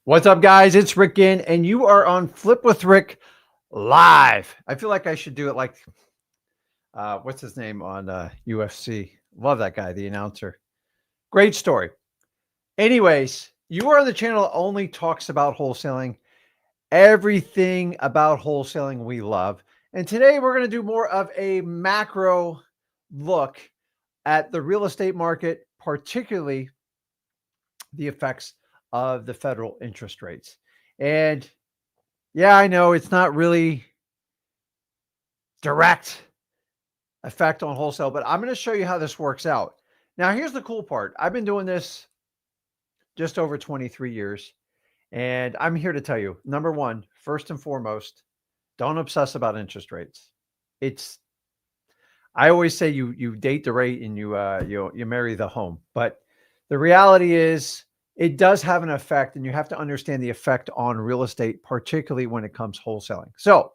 What's up, guys? It's Rick Ginn, and you are on Flip with Rick live. I feel like I should do it like, what's his name on UFC? Love that guy, the announcer. Great story. Anyways, you are on the channel that only talks about wholesaling, everything about wholesaling we love. And today we're going to do more of a macro look at the real estate market, particularly the effects of the federal interest rates. And yeah, I know it's not really direct effect on wholesale, but I'm going to show you how this works out. Now, here's the cool part. I've been doing this just over 23 years, and I'm here to tell you, number one, first and foremost, don't obsess about interest rates. It's I always say you date the rate and you marry the home, but the reality is it does have an effect, and you have to understand the effect on real estate, particularly when it comes wholesaling. So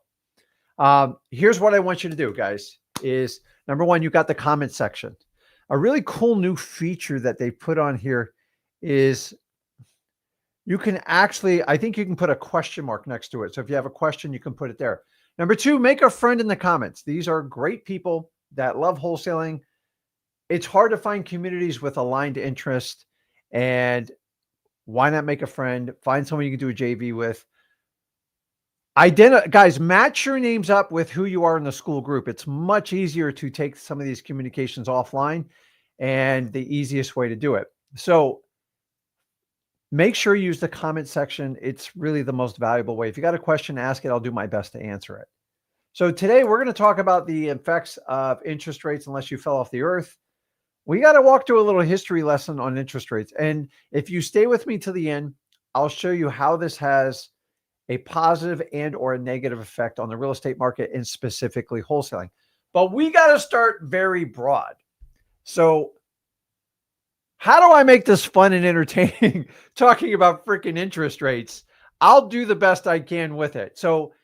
here's what I want you to do, guys, is number one, you got the comment section. A really cool new feature that they put on here is you can actually, I think you can put a question mark next to it. So if you have a question, you can put it there. Number two, make a friend in the comments. These are great people that love wholesaling. It's hard to find communities with aligned interest, and why not make a friend? Find someone you can do a JV with. Guys, match your names up with who you are in the school group. It's much easier to take some of these communications offline, and the easiest way to do it. So make sure you use the comment section. It's really the most valuable way. If you got a question, ask it. I'll do my best to answer it. So today we're going to talk about the effects of interest rates unless you fell off the earth. We got to walk through a little history lesson on interest rates. And if you stay with me to the end, I'll show you how this has a positive and or a negative effect on the real estate market and specifically wholesaling. But we got to start very broad. So how do I make this fun and entertaining talking about freaking interest rates? I'll do the best I can with it. So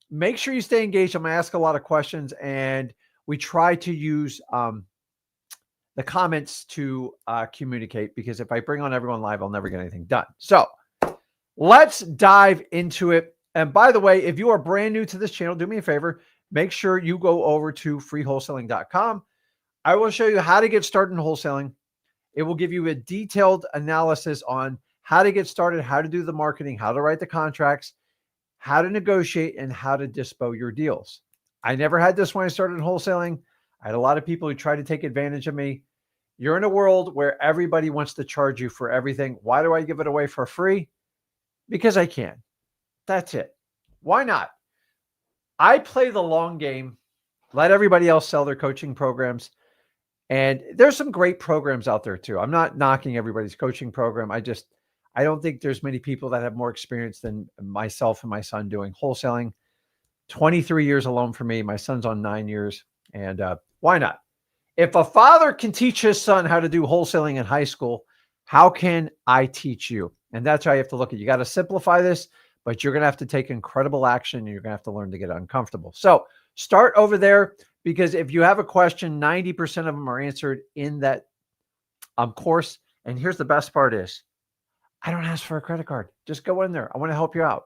make sure you stay engaged. I'm going to ask a lot of questions, and we try to use the comments to communicate, because if I bring on everyone live, I'll never get anything done. So let's dive into it. And by the way, if you are brand new to this channel, do me a favor, make sure you go over to freewholesaling.com. I will show you how to get started in wholesaling. It will give you a detailed analysis on how to get started, how to do the marketing, how to write the contracts, how to negotiate, and how to dispo your deals. I never had this when I started wholesaling. I had a lot of people who tried to take advantage of me. You're in a world where everybody wants to charge you for everything. Why do I give it away for free? Because I can. That's it. Why not? I play the long game. Let everybody else sell their coaching programs. And there's some great programs out there too. I'm not knocking everybody's coaching program. I don't think there's many people that have more experience than myself and my son doing wholesaling. 23 years alone for me. My son's on 9 years. And why not? If a father can teach his son how to do wholesaling in high school, how can I teach you? And that's how you have to look at it. You got to simplify this, but you're going to have to take incredible action, and you're going to have to learn to get uncomfortable. So start over there, because if you have a question, 90% of them are answered in that course. And here's the best part is, I don't ask for a credit card. Just go in there. I want to help you out.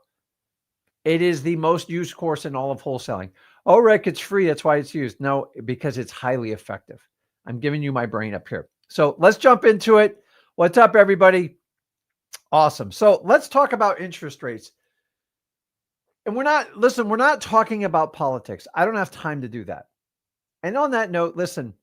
It is the most used course in all of wholesaling. Oh, Rick, it's free. That's why it's used. No, because it's highly effective. I'm giving you my brain up here. So let's jump into it. What's up, everybody? Awesome. So let's talk about interest rates. And we're not talking about politics. I don't have time to do that. And on that note, listen,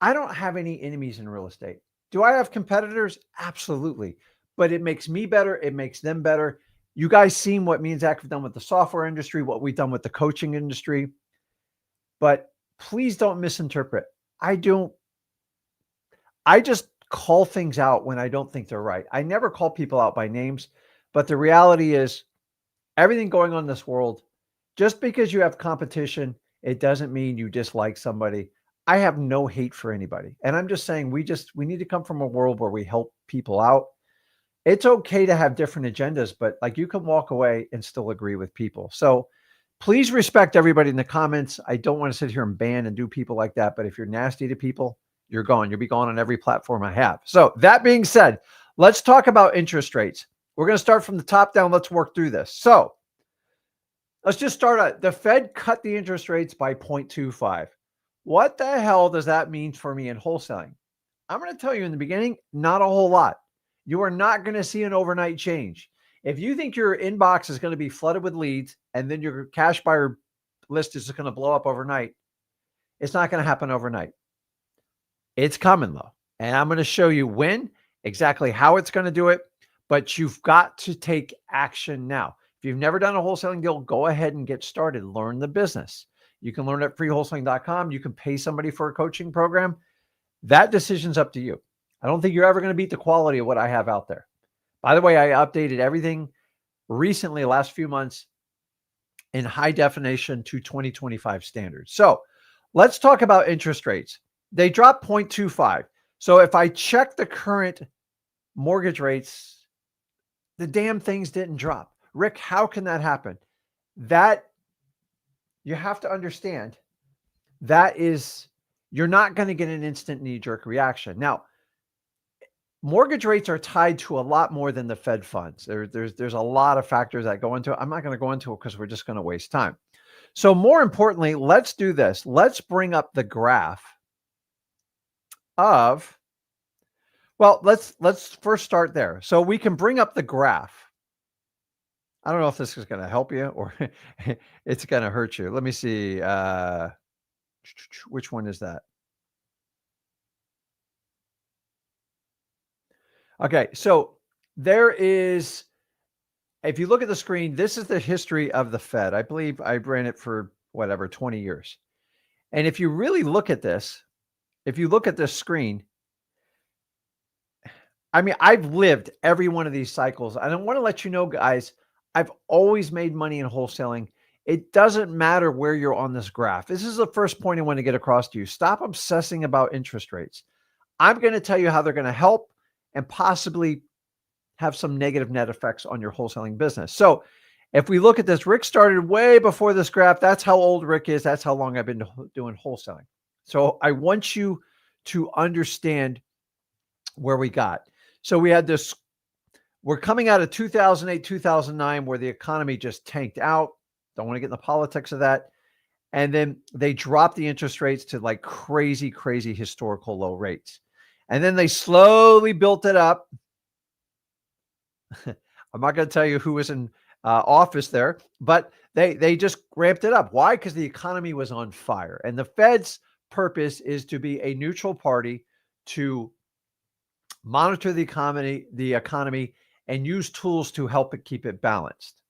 I don't have any enemies in real estate. Do I have competitors? Absolutely. But it makes me better. It makes them better. You guys seen what me and Zach have done with the software industry, what we've done with the coaching industry. But please don't misinterpret. I just call things out when I don't think they're right. I never call people out by names, but the reality is everything going on in this world, just because you have competition, it doesn't mean you dislike somebody. I have no hate for anybody. And I'm just saying we need to come from a world where we help people out. It's okay to have different agendas, but like you can walk away and still agree with people. So please respect everybody in the comments. I don't want to sit here and ban and do people like that. But if you're nasty to people, you're gone. You'll be gone on every platform I have. So that being said, let's talk about interest rates. We're going to start from the top down. Let's work through this. So let's just start out. The Fed cut the interest rates by 0.25. What the hell does that mean for me in wholesaling? I'm going to tell you in the beginning, not a whole lot. You are not going to see an overnight change. If you think your inbox is going to be flooded with leads and then your cash buyer list is going to blow up overnight, it's not going to happen overnight. It's coming though. And I'm going to show you when, exactly how it's going to do it, but you've got to take action now. If you've never done a wholesaling deal, go ahead and get started. Learn the business. You can learn at freewholesaling.com. You can pay somebody for a coaching program. That decision's up to you. I don't think you're ever going to beat the quality of what I have out there. By the way, I updated everything recently, last few months, in high definition to 2025 standards. So let's talk about interest rates. They dropped 0.25. So if I check the current mortgage rates, the damn things didn't drop. Rick, how can that happen? That you have to understand, that is, you're not going to get an instant knee-jerk reaction. Now, mortgage rates are tied to a lot more than the Fed funds. There's a lot of factors that go into it. I'm not going to go into it because we're just going to waste time. So more importantly, let's do this. Let's bring up the graph of, well, let's first start there. So we can bring up the graph. I don't know if this is going to help you or it's going to hurt you. Let me see. Which one is that? Okay, so there is, if you look at the screen, this is the history of the Fed. I believe I ran it for whatever, 20 years. And if you really look at this, if you look at this screen, I mean, I've lived every one of these cycles. I don't want to let you know, guys, I've always made money in wholesaling. It doesn't matter where you're on this graph. This is the first point I want to get across to you. Stop obsessing about interest rates. I'm going to tell you how they're going to help and possibly have some negative net effects on your wholesaling business. So if we look at this, Rick started way before this graph. That's how old Rick is. That's how long I've been doing wholesaling. So I want you to understand where we got. So we had this, we're coming out of 2008, 2009, where the economy just tanked out. Don't want to get in the politics of that. And then they dropped the interest rates to like crazy, crazy historical low rates. And then they slowly built it up. I'm not going to tell you who was in office there, but they just ramped it up. Why? Because the economy was on fire. And the Fed's purpose is to be a neutral party to monitor the economy and use tools to help it keep it balanced.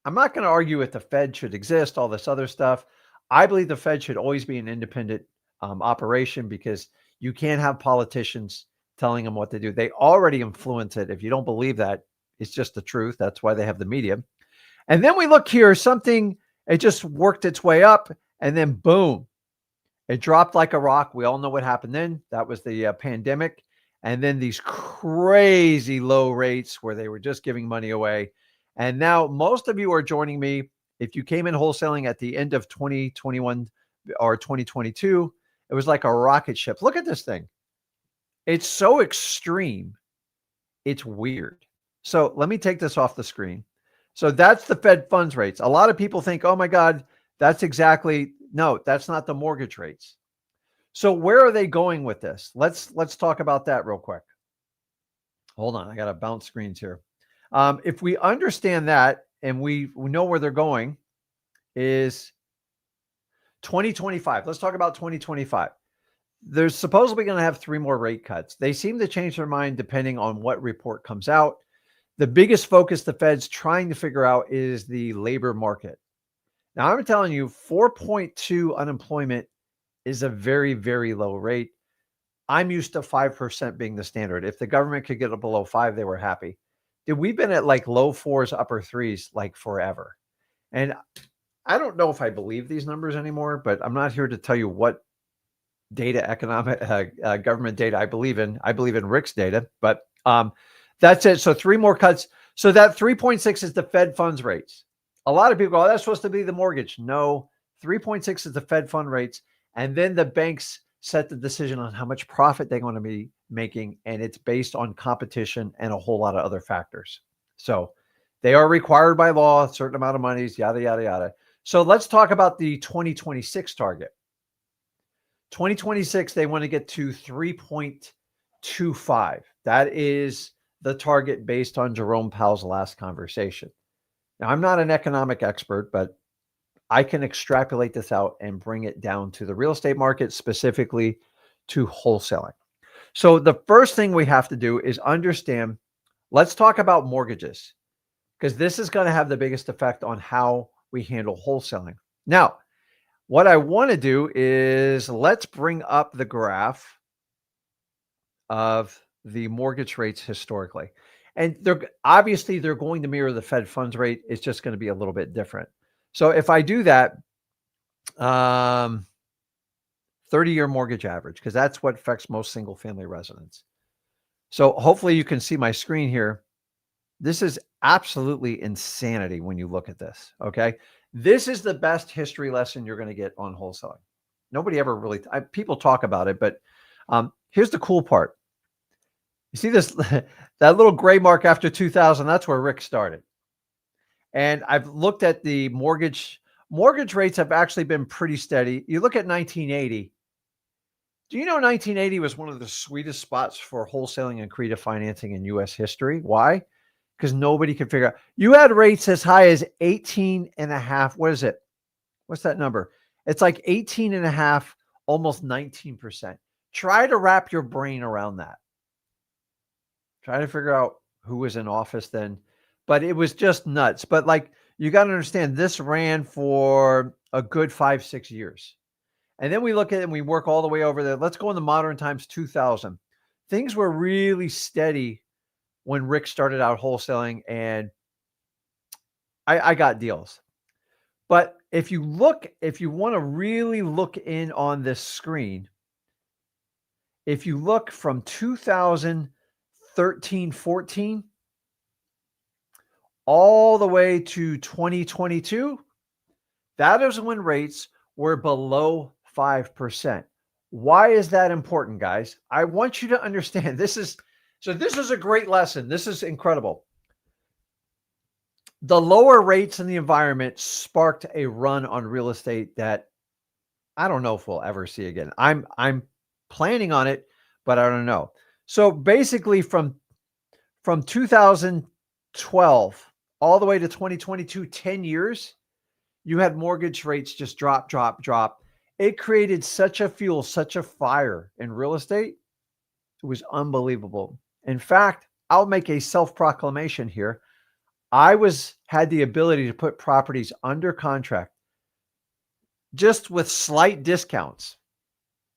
I'm not going to argue if the Fed should exist, all this other stuff. I believe the Fed should always be an independent operation because you can't have politicians telling them what to do. They already influence it. If you don't believe that, it's just the truth. That's why they have the media. And then we look here, something, it just worked its way up and then boom, it dropped like a rock. We all know what happened then. That was the pandemic. And then these crazy low rates where they were just giving money away. And now most of you are joining me. If you came in wholesaling at the end of 2021 or 2022, it was like a rocket ship. Look at this thing. It's so extreme. It's weird. So let me take this off the screen. So that's the Fed funds rates. A lot of people think, oh my God, that's exactly, no, that's not the mortgage rates. So where are they going with this? Let's talk about that real quick. Hold on, I got to bounce screens here. If we understand that and we know where they're going is 2025. Let's talk about 2025. They're supposedly going to have 3 more rate cuts. They seem to change their mind depending on what report comes out. The biggest focus the Fed's trying to figure out is the labor market. Now, I'm telling you, 4.2 unemployment is a very, very low rate. I'm used to 5% being the standard. If the government could get it below 5, they were happy. Dude, we've been at like low 4s, upper 3s, like forever. And I don't know if I believe these numbers anymore, but I'm not here to tell you what data, economic, government data I believe in. I believe in Rick's data, but that's it. So 3 more cuts. So that 3.6 is the Fed funds rates. A lot of people go, oh, that's supposed to be the mortgage. No, 3.6 is the Fed fund rates. And then the banks set the decision on how much profit they want to be making, and it's based on competition and a whole lot of other factors. So they are required by law, a certain amount of monies, yada, yada, yada. So let's talk about the 2026 target. 2026, they want to get to 3.25. That is the target based on Jerome Powell's last conversation. Now, I'm not an economic expert, but I can extrapolate this out and bring it down to the real estate market, specifically to wholesaling. So the first thing we have to do is understand, let's talk about mortgages, because this is going to have the biggest effect on how we handle wholesaling. Now, what I want to do is let's bring up the graph of the mortgage rates historically. And they're obviously they're going to mirror the Fed funds rate. It's just going to be a little bit different. So if I do that, 30-year mortgage average, because that's what affects most single family residents. So hopefully you can see my screen here. This is absolutely insanity when you look at this. Okay. This is the best history lesson you're going to get on wholesaling. Nobody ever really, people talk about it, but here's the cool part. You see this, that little gray mark after 2000, that's where Rick started. And I've looked at the mortgage rates have actually been pretty steady. You look at 1980. Do you know 1980 was one of the sweetest spots for wholesaling and creative financing in U.S. history? Why? Because nobody could figure out. You had rates as high as 18 and a half. What is it? What's that number? It's like 18 and a half, almost 19%. Try to wrap your brain around that. Try to figure out who was in office then. But it was just nuts. But like, you got to understand, this ran for a good 5-6 years. And then we look at it and we work all the way over there. Let's go in the modern times, 2000. Things were really steady when Rick started out wholesaling, and I got deals. But if you want to really look in on this screen, if you look from 2013, 14, all the way to 2022, that is when rates were below 5%. Why is that important, guys? I want you to understand this is a great lesson. This is incredible. The lower rates in the environment sparked a run on real estate that I don't know if we'll ever see again. I'm planning on it, but I don't know. So basically from 2012 all the way to 2022, 10 years, you had mortgage rates just drop. It created such a fuel, such a fire in real estate. It was unbelievable. In fact, I'll make a self-proclamation here. I had the ability to put properties under contract just with slight discounts,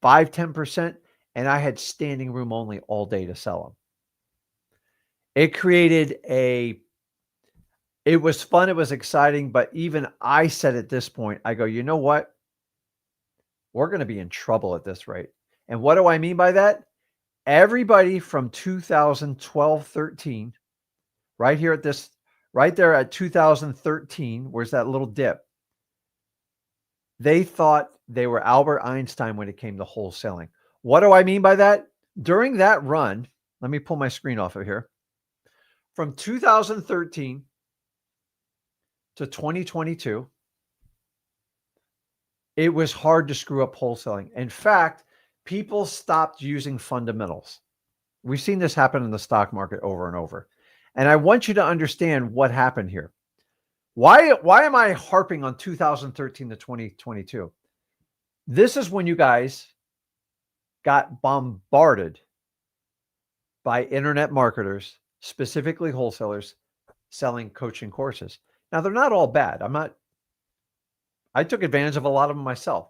5-10%, and I had standing room only all day to sell them. It was fun, it was exciting, but even I said at this point, I go, you know what? We're going to be in trouble at this rate. And what do I mean by that? Everybody from 2012, 13, right there at 2013, where's that little dip? They thought they were Albert Einstein when it came to wholesaling. What do I mean by that? During that run, let me pull my screen off of here. From 2013 to 2022, it was hard to screw up wholesaling. In fact, people stopped using fundamentals. We've seen this happen in the stock market over and over. And I want you to understand what happened here. Why am I harping on 2013 to 2022? This is when you guys got bombarded by internet marketers, specifically wholesalers, selling coaching courses. Now, they're not all bad. I took advantage of a lot of them myself.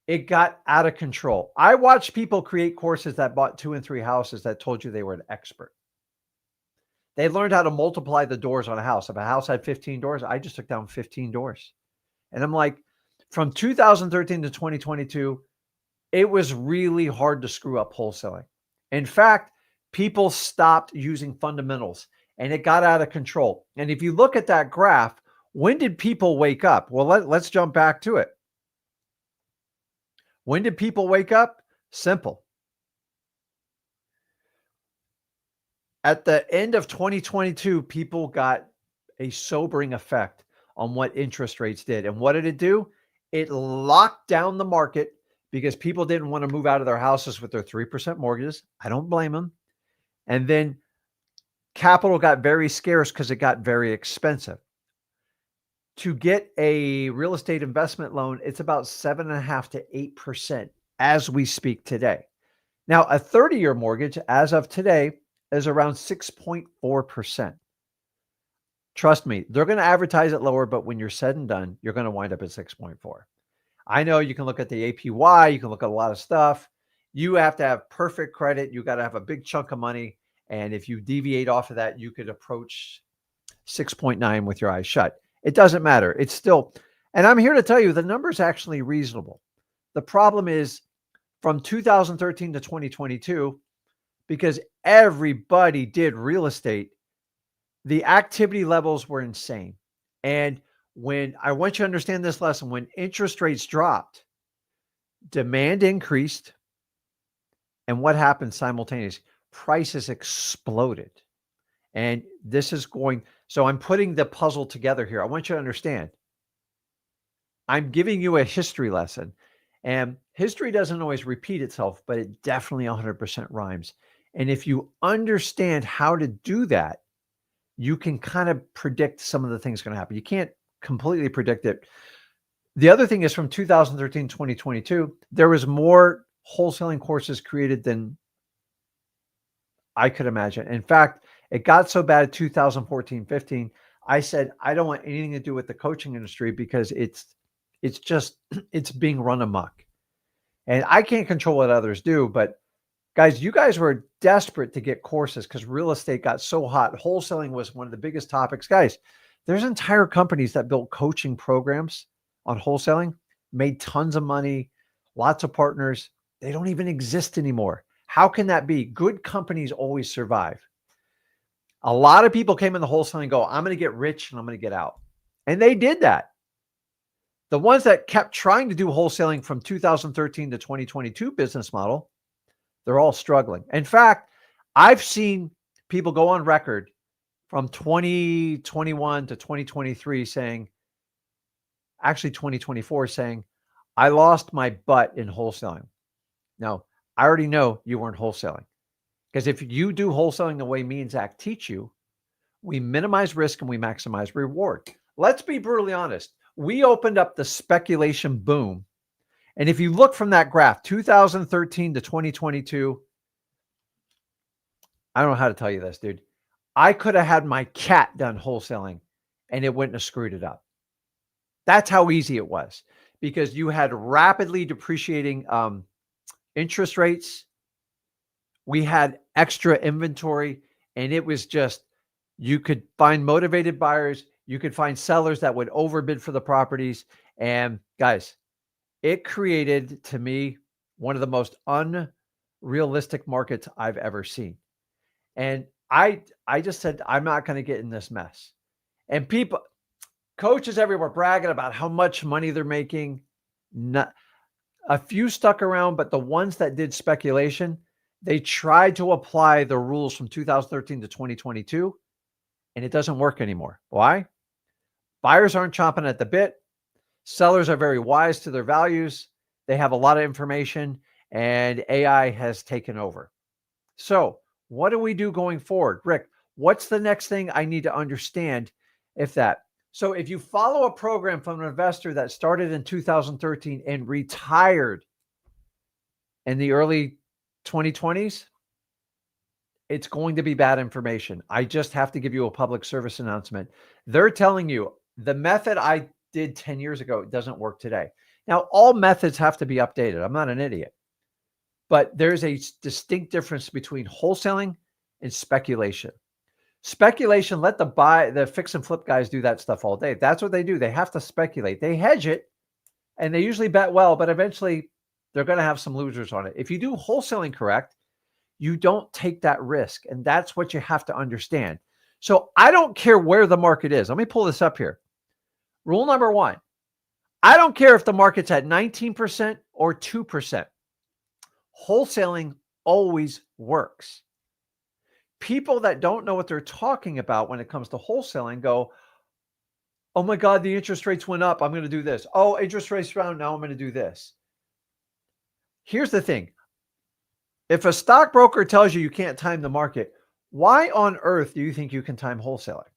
It got out of control. I watched people create courses that bought 2 and 3 houses that told you they were an expert. They learned how to multiply the doors on a house. If a house had 15 doors, I just took down 15 doors. And I'm like, from 2013 to 2022, it was really hard to screw up wholesaling. In fact, people stopped using fundamentals and it got out of control. And if you look at that graph, when did people wake up? Well, let's jump back to it. When did people wake up? Simple. At the end of 2022, people got a sobering effect on what interest rates did. And what did it do? It locked down the market because people didn't want to move out of their houses with their 3% mortgages. I don't blame them. And then capital got very scarce because it got very expensive. To get a real estate investment loan, it's about 7.5 to 8% as we speak today. Now, a 30-year mortgage as of today is around 6.4%. Trust me, they're going to advertise it lower, but when you're said and done, you're going to wind up at 6.4. I know you can look at the APY, you can look at a lot of stuff. You have to have perfect credit. You got to have a big chunk of money. And if you deviate off of that, you could approach 6.9 with your eyes shut. It doesn't matter. It's still, and I'm here to tell you the number's actually reasonable. The problem is from 2013 to 2022, because everybody did real estate, the activity levels were insane. And when I want you to understand this lesson, when interest rates dropped, demand increased. And what happened simultaneously? Prices exploded. And this is going, so I'm putting the puzzle together here. I want you to understand. I'm giving you a history lesson. And history doesn't always repeat itself, but it definitely 100% rhymes. And if you understand how to do that, you can kind of predict some of the things going to happen. You can't completely predict it. The other thing is from 2013 to 2022, there was more wholesaling courses created than I could imagine. In fact, it got so bad in 2014, 15, I said, I don't want anything to do with the coaching industry because it's being run amok. And I can't control what others do, but guys, you guys were desperate to get courses because real estate got so hot. Wholesaling was one of the biggest topics. Guys, there's entire companies that built coaching programs on wholesaling, made tons of money, lots of partners. They don't even exist anymore. How can that be? Good companies always survive. A lot of people came in the wholesaling and go, I'm going to get rich and I'm going to get out. And they did that. The ones that kept trying to do wholesaling from 2013 to 2022 business model, they're all struggling. In fact, I've seen people go on record from 2021 to 2023 saying, actually 2024 saying, I lost my butt in wholesaling. Now, I already know you weren't wholesaling because if you do wholesaling the way me and Zach teach you, we minimize risk and we maximize reward. Let's be brutally honest. We opened up the speculation boom. And if you look from that graph, 2013 to 2022, I don't know how to tell you this, dude. I could have had my cat done wholesaling and it wouldn't have screwed it up. That's how easy it was because you had rapidly depreciating interest rates. We had extra inventory and it was just, you could find motivated buyers. You could find sellers that would overbid for the properties. And guys, it created to me one of the most unrealistic markets I've ever seen. And I just said, I'm not going to get in this mess. And people, coaches everywhere bragging about how much money they're making. Not, a few stuck around, but the ones that did speculation, they tried to apply the rules from 2013 to 2022, and it doesn't work anymore. Why? Buyers aren't chomping at the bit. Sellers are very wise to their values. They have a lot of information, and AI has taken over. So what do we do going forward? Rick, what's the next thing I need to understand if that? So if you follow a program from an investor that started in 2013 and retired in the early 2020s, it's going to be bad information. I just have to give you a public service announcement. They're telling you the method I did 10 years ago doesn't work today. Now, all methods have to be updated. I'm not an idiot. But there's a distinct difference between wholesaling and speculation. Speculation, let the fix and flip guys do that stuff all day. That's what they do. They have to speculate. They hedge it and they usually bet well, but eventually they're going to have some losers on it. If you do wholesaling correct, you don't take that risk. And that's what you have to understand. So I don't care where the market is. Let me pull this up here. Rule number one, I don't care if the market's at 19% or 2%. Wholesaling always works. people that don't know what they're talking about when it comes to wholesaling go, oh my God, the interest rates went up. I'm going to do this. Oh, interest rates down. Now I'm going to do this. Here's the thing. If a stockbroker tells you you can't time the market, why on earth do you think you can time wholesaling?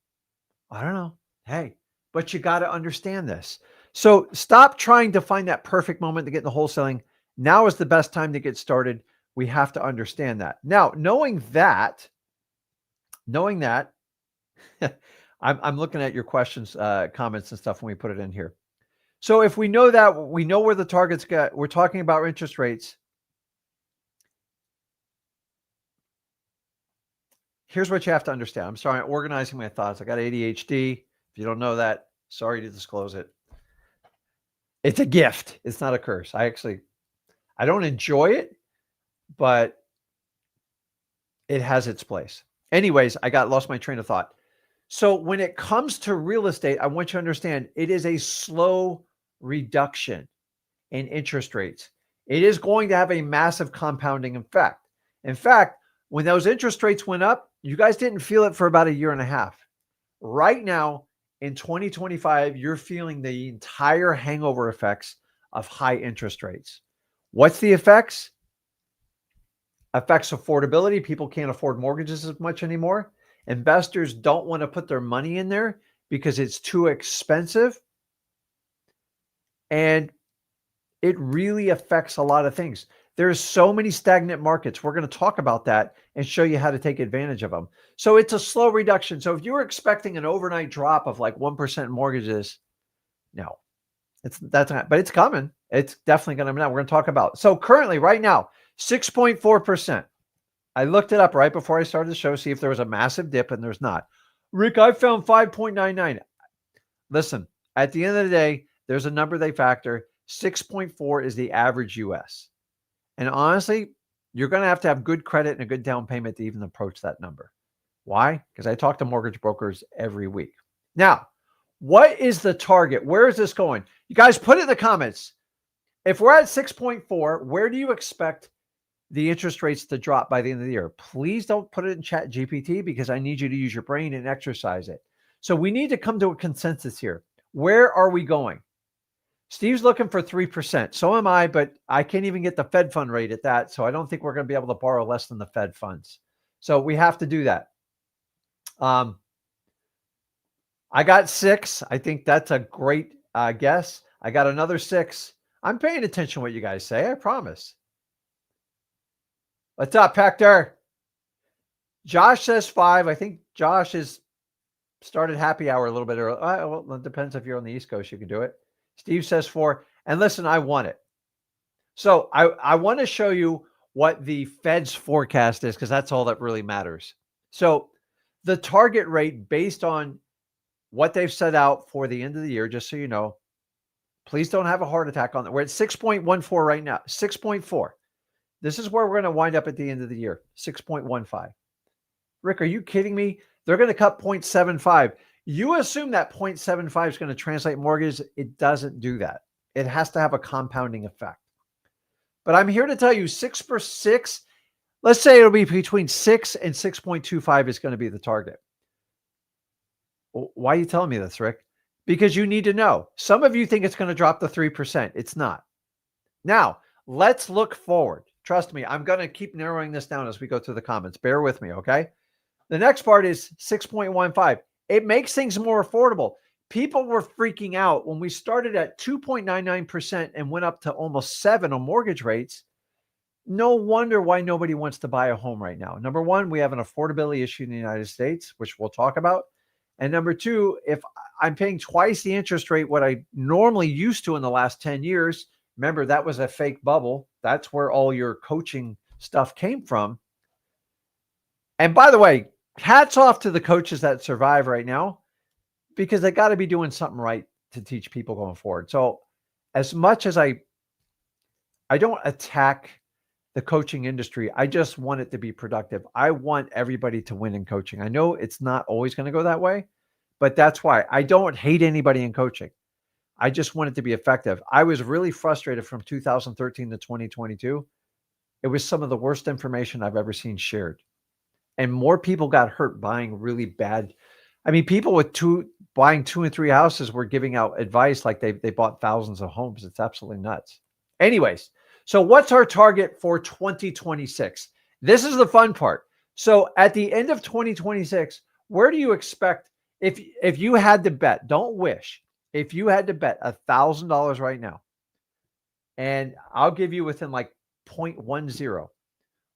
I don't know. Hey, but you got to understand this. So stop trying to find that perfect moment to get into wholesaling. Now is the best time to get started. We have to understand that. Now, knowing that, I'm looking at your questions, comments and stuff when we put it in here. So if we know that, we know where the targets get, we're talking about interest rates. Here's what you have to understand. I'm sorry, I'm organizing my thoughts. I got ADHD. If you don't know that, sorry to disclose it. It's a gift. It's not a curse. I don't enjoy it, but it has its place. Anyways, lost my train of thought. So when it comes to real estate, I want you to understand it is a slow reduction in interest rates. It is going to have a massive compounding effect. In fact, when those interest rates went up, you guys didn't feel it for about a year and a half. Right now, in 2025, you're feeling the entire hangover effects of high interest rates. What's the effects? Affects affordability. People can't afford mortgages as much anymore. Investors don't want to put their money in there because it's too expensive. And it really affects a lot of things. There's so many stagnant markets. We're going to talk about that and show you how to take advantage of them. So it's a slow reduction. So if you were expecting an overnight drop of like 1% in mortgages, no, that's not, but it's coming. It's definitely going to come. We're going to talk about. So currently right now, 6.4%. I looked it up right before I started the show, see if there was a massive dip, and there's not. Rick, I found 5.99. Listen, at the end of the day, there's a number they factor. 6.4 is the average US. And honestly, you're going to have good credit and a good down payment to even approach that number. Why? Because I talk to mortgage brokers every week. Now, what is the target? Where is this going? You guys put it in the comments. If we're at 6.4, where do you expect the interest rates to drop by the end of the year? Please don't put it in Chat GPT because I need you to use your brain and exercise it. So we need to come to a consensus here. Where are we going? Steve's looking for 3%. So am I, but I can't even get the Fed fund rate at that. So I don't think we're going to be able to borrow less than the Fed funds. So we have to do that. I got 6. I think that's a great guess. I got another 6. I'm paying attention to what you guys say. I promise. What's up, Hector? Josh says 5. I think Josh has started happy hour a little bit early. Well, it depends if you're on the East Coast, you can do it. Steve says 4. And listen, I want it. So I want to show you what the Fed's forecast is because that's all that really matters. So the target rate based on what they've set out for the end of the year, just so you know, please don't have a heart attack on that. We're at 6.14 right now, 6.4. This is where we're going to wind up at the end of the year, 6.15. Rick, are you kidding me? They're going to cut 0.75. You assume that 0.75 is going to translate mortgages. It doesn't do that. It has to have a compounding effect. But I'm here to tell you 6 per 6. Let's say it'll be between 6 and 6.25 is going to be the target. Why are you telling me this, Rick? Because you need to know. Some of you think it's going to drop to 3%. It's not. Now, let's look forward. Trust me, I'm going to keep narrowing this down as we go through the comments. Bear with me, okay? The next part is 6.15. It makes things more affordable. People were freaking out when we started at 2.99% and went up to almost 7 on mortgage rates. No wonder why nobody wants to buy a home right now. Number one, we have an affordability issue in the United States, which we'll talk about. And number two, if I'm paying twice the interest rate what I normally used to in the last 10 years, remember that was a fake bubble. That's where all your coaching stuff came from. And by the way, hats off to the coaches that survive right now because they got to be doing something right to teach people going forward. So as much as I don't attack the coaching industry, I just want it to be productive. I want everybody to win in coaching. I know it's not always going to go that way, but that's why I don't hate anybody in coaching. I just want it to be effective. I was really frustrated from 2013 to 2022. It was some of the worst information I've ever seen shared. And more people got hurt buying really bad. I mean, people with buying 2 and 3 houses were giving out advice like they bought thousands of homes. It's absolutely nuts. Anyways, so what's our target for 2026? This is the fun part. So at the end of 2026, where do you expect if you had to bet, don't wish, if you had to bet $1,000 right now, and I'll give you within like 0.10,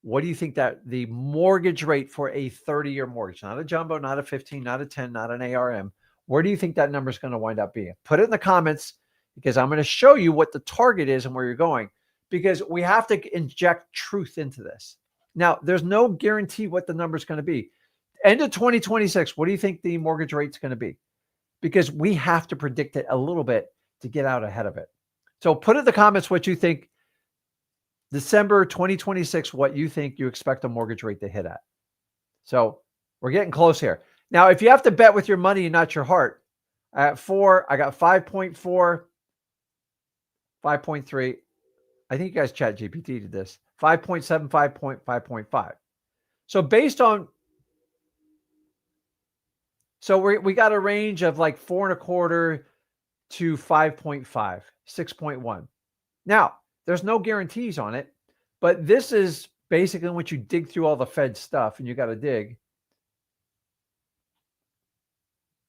what do you think that the mortgage rate for a 30-year mortgage, not a jumbo, not a 15, not a 10, not an ARM, where do you think that number is going to wind up being? Put it in the comments because I'm going to show you what the target is and where you're going, because we have to inject truth into this. Now, there's no guarantee what the number is going to be. End of 2026, what do you think the mortgage rate is going to be? Because we have to predict it a little bit to get out ahead of it. So put in the comments what you think December 2026, what you think you expect a mortgage rate to hit at. So we're getting close here. Now, if you have to bet with your money and not your heart, at 4, I got 5.4, 5.3. I think you guys chat GPT did this. 5.7, 5.5. So based on, so we got a range of like 4.25 to 5.5, 6.1. Now, there's no guarantees on it, but this is basically once you dig through all the Fed stuff, and you got to dig,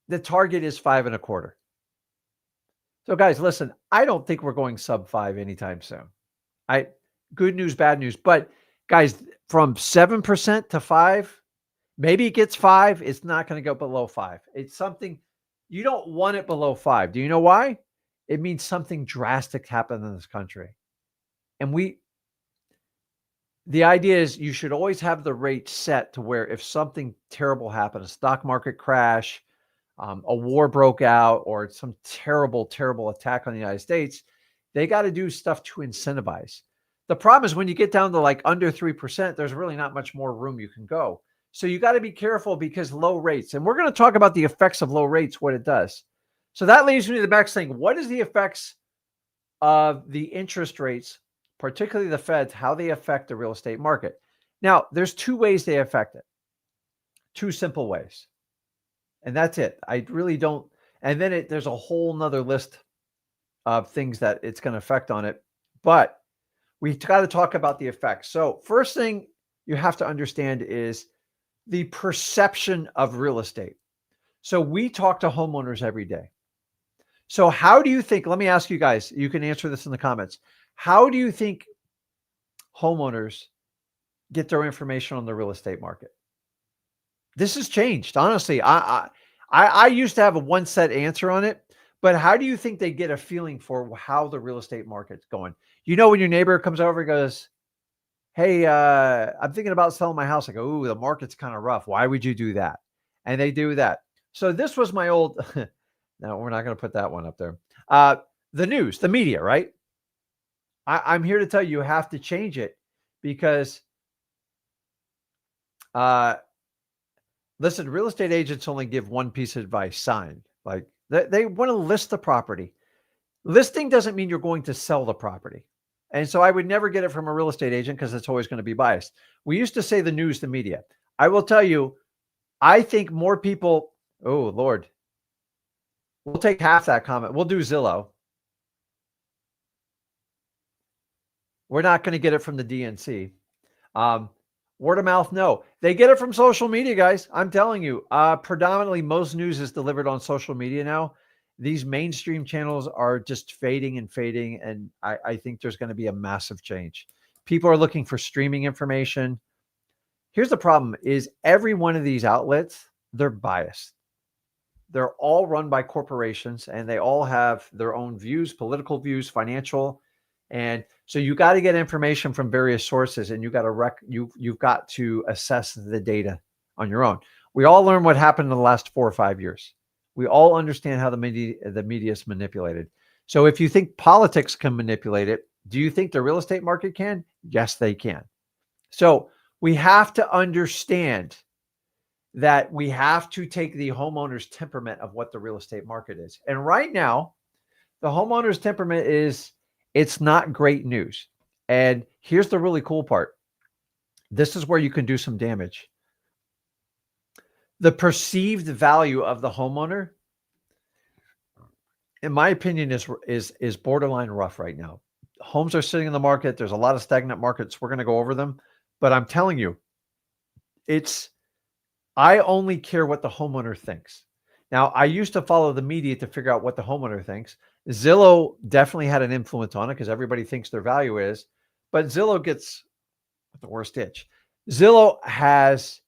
the target is 5.25. So guys, listen, I don't think we're going sub 5 anytime soon. Good news, bad news. But guys, from 7% to 5, maybe it gets 5. It's not going to go below 5. It's something you don't want it below 5. Do you know why? It means something drastic happened in this country. And the idea is you should always have the rate set to where if something terrible happened, a stock market crash, a war broke out, or some terrible, terrible attack on the United States, they got to do stuff to incentivize. The problem is when you get down to like under 3%, there's really not much more room you can go. So you got to be careful because low rates, and we're going to talk about the effects of low rates, what it does. So that leads me to the next thing. What is the effects of the interest rates, particularly the Feds, how they affect the real estate market? Now, there's 2 ways they affect it. 2 simple ways. And that's it. I really don't. And then there's a whole nother list of things that it's going to affect on it. But we got to talk about the effects. So first thing you have to understand is the perception of real estate. So we talk to homeowners every day. So how do you think, let me ask you guys, you can answer this in the comments. How do you think homeowners get their information on the real estate market? This has changed. Honestly, I used to have a one set answer on it, but how do you think they get a feeling for how the real estate market's going? You know, when your neighbor comes over and goes, hey, I'm thinking about selling my house. I go, ooh, the market's kind of rough. Why would you do that? And they do that. So this was my old, no, we're not going to put that one up there. The news, the media, right? I'm here to tell you, you have to change it because, listen, real estate agents only give one piece of advice, sign. Like they want to list the property. Listing doesn't mean you're going to sell the property. And so I would never get it from a real estate agent because it's always going to be biased. We used to say the news, the media. I will tell you, I think more people, oh, Lord, we'll take half that comment. We'll do Zillow. We're not going to get it from the DNC. Word of mouth, no. They get it from social media, guys. I'm telling you, predominantly most news is delivered on social media now. These mainstream channels are just fading and fading, and I think there's going to be a massive change. People are looking for streaming information. Here's the problem is every one of these outlets, they're biased. They're all run by corporations, and they all have their own views, political views, financial. And so you got to get information from various sources, and you got to you've got to assess the data on your own. We all learned what happened in the last 4 or 5 years. We all understand how the media is manipulated. So if you think politics can manipulate it, do you think the real estate market can? Yes, they can. So we have to understand that we have to take the homeowner's temperament of what the real estate market is. And right now, the homeowner's temperament is, it's not great news. And here's the really cool part. This is where you can do some damage. The perceived value of the homeowner, in my opinion, is borderline rough right now. Homes are sitting in the market. There's a lot of stagnant markets. We're going to go over them, but I'm telling you, it's I only care what the homeowner thinks. Now, I used to follow the media to figure out what the homeowner thinks. Zillow definitely had an influence on it because everybody thinks their value is, but Zillow gets the worst itch. Zillow has,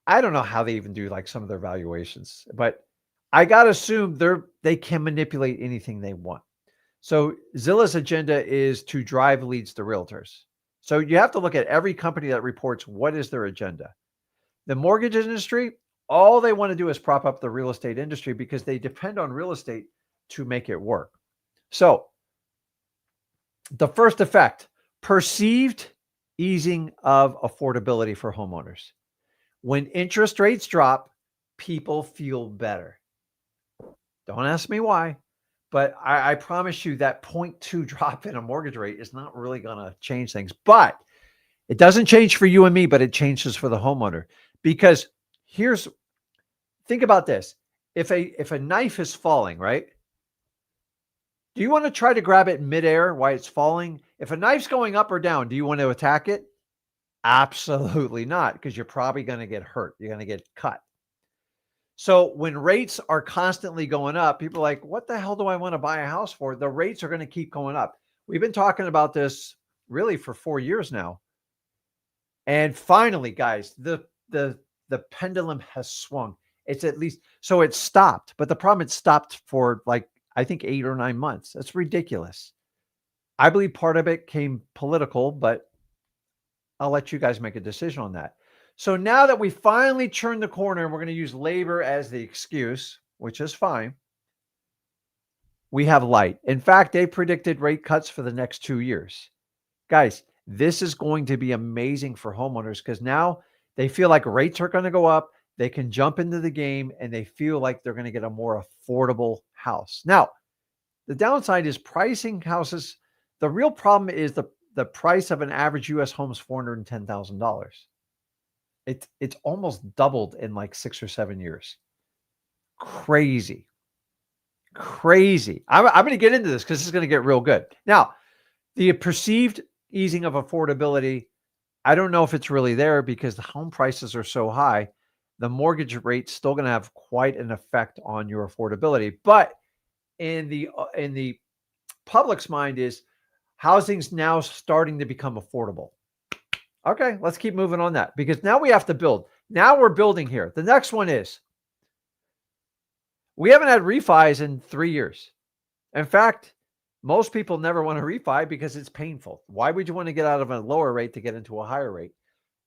I don't know how they even do like some of their valuations, but I got to assume they can manipulate anything they want. So Zillow's agenda is to drive leads to realtors. So you have to look at every company that reports what is their agenda. The mortgage industry, all they want to do is prop up the real estate industry because they depend on real estate to make it work. So the first effect, perceived easing of affordability for homeowners. When interest rates drop, people feel better. Don't ask me why, but I promise you that 0.2 drop in a mortgage rate is not really going to change things. But it doesn't change for you and me, but it changes for the homeowner. Because think about this. If a knife is falling, right? Do you want to try to grab it midair while it's falling? If a knife's going up or down, do you want to attack it? Absolutely not, because you're probably going to get hurt. You're going to get cut. So when rates are constantly going up, people are like, what the hell do I want to buy a house for? The rates are going to keep going up. We've been talking about this really for 4 years now. And finally, guys, the pendulum has swung. It's at least, so it stopped, but the problem, it stopped for like, I think 8 or 9 months. That's ridiculous. I believe part of it came political, but I'll let you guys make a decision on that. So now that we finally turned the corner and we're going to use labor as the excuse, which is fine, we have light. In fact, they predicted rate cuts for the next 2 years. Guys, this is going to be amazing for homeowners because now they feel like rates are going to go up. They can jump into the game and they feel like they're going to get a more affordable house. Now, the downside is pricing houses. The real problem is the price of an average U.S. home is $410,000. It's almost doubled in like 6 or 7 years. Crazy. I'm going to get into this because it's going to get real good. Now, the perceived easing of affordability, I don't know if it's really there because the home prices are so high. The mortgage rate's still going to have quite an effect on your affordability. But in the public's mind is housing's now starting to become affordable. Okay, let's keep moving on that because now we have to build. Now we're building here. The next one is we haven't had refis in 3 years. In fact, most people never want to refi because it's painful. Why would you want to get out of a lower rate to get into a higher rate?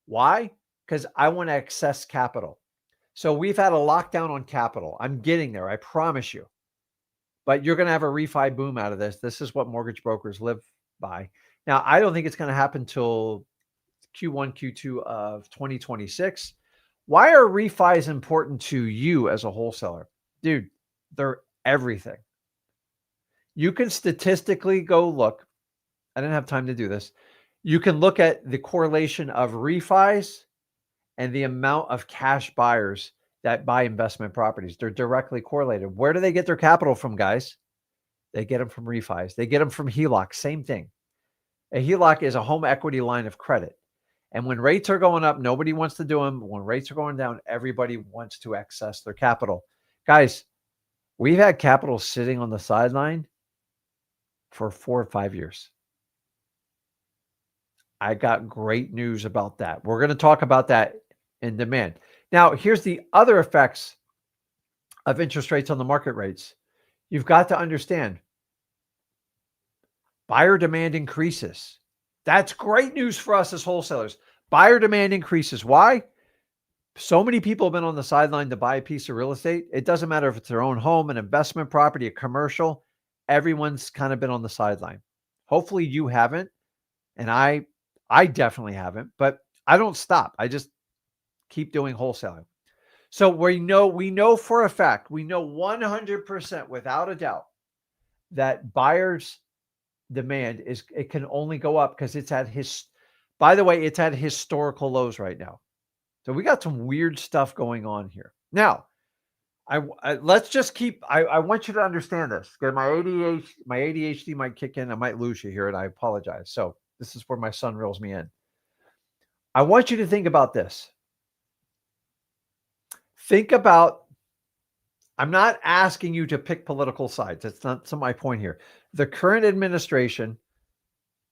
Why? Because I want to access capital. So we've had a lockdown on capital. I'm getting there, I promise you. But you're going to have a refi boom out of this. This is what mortgage brokers live by. Now, I don't think it's going to happen till Q1, Q2 of 2026. Why are refis important to you as a wholesaler? Dude, they're everything. You can statistically go look. I didn't have time to do this. You can look at the correlation of refis and the amount of cash buyers that buy investment properties. They're directly correlated. Where do they get their capital from, guys? They get them from refis. They get them from HELOC. Same thing. A HELOC is a home equity line of credit. And when rates are going up, nobody wants to do them. When rates are going down, everybody wants to access their capital. Guys, we've had capital sitting on the sideline for 4 or 5 years. I got great news about that. We're going to talk about that in demand. Now, here's the other effects of interest rates on the market rates. You've got to understand buyer demand increases. That's great news for us as wholesalers. Buyer demand increases. Why? So many people have been on the sideline to buy a piece of real estate. It doesn't matter if it's their own home, an investment property, a commercial. Everyone's kind of been on the sideline. Hopefully you haven't. And I definitely haven't, but I don't stop. I just keep doing wholesaling. So we know for a fact, we know 100% without a doubt that buyers demand it can only go up because it's at historical lows right now. So we got some weird stuff going on here. Now, let's just keep. I want you to understand this because my ADHD might kick in. I might lose you here, and I apologize. So this is where my son reels me in. I want you to think about this. Think about. I'm not asking you to pick political sides. That's not my point here. The current administration,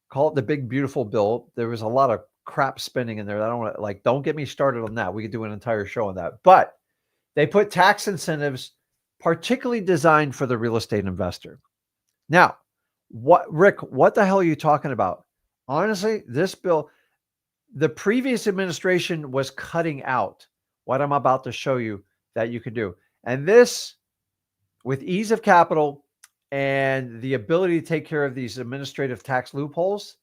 call it the big beautiful bill. There was a lot of crap spending in there. I don't want to don't get me started on that. We could do an entire show on that. But they put tax incentives particularly designed for the real estate investor. Now, Rick, what the hell are you talking about? Honestly, this bill, the previous administration was cutting out what I'm about to show you that you can do. And this, with ease of capital and the ability to take care of these administrative tax loopholes,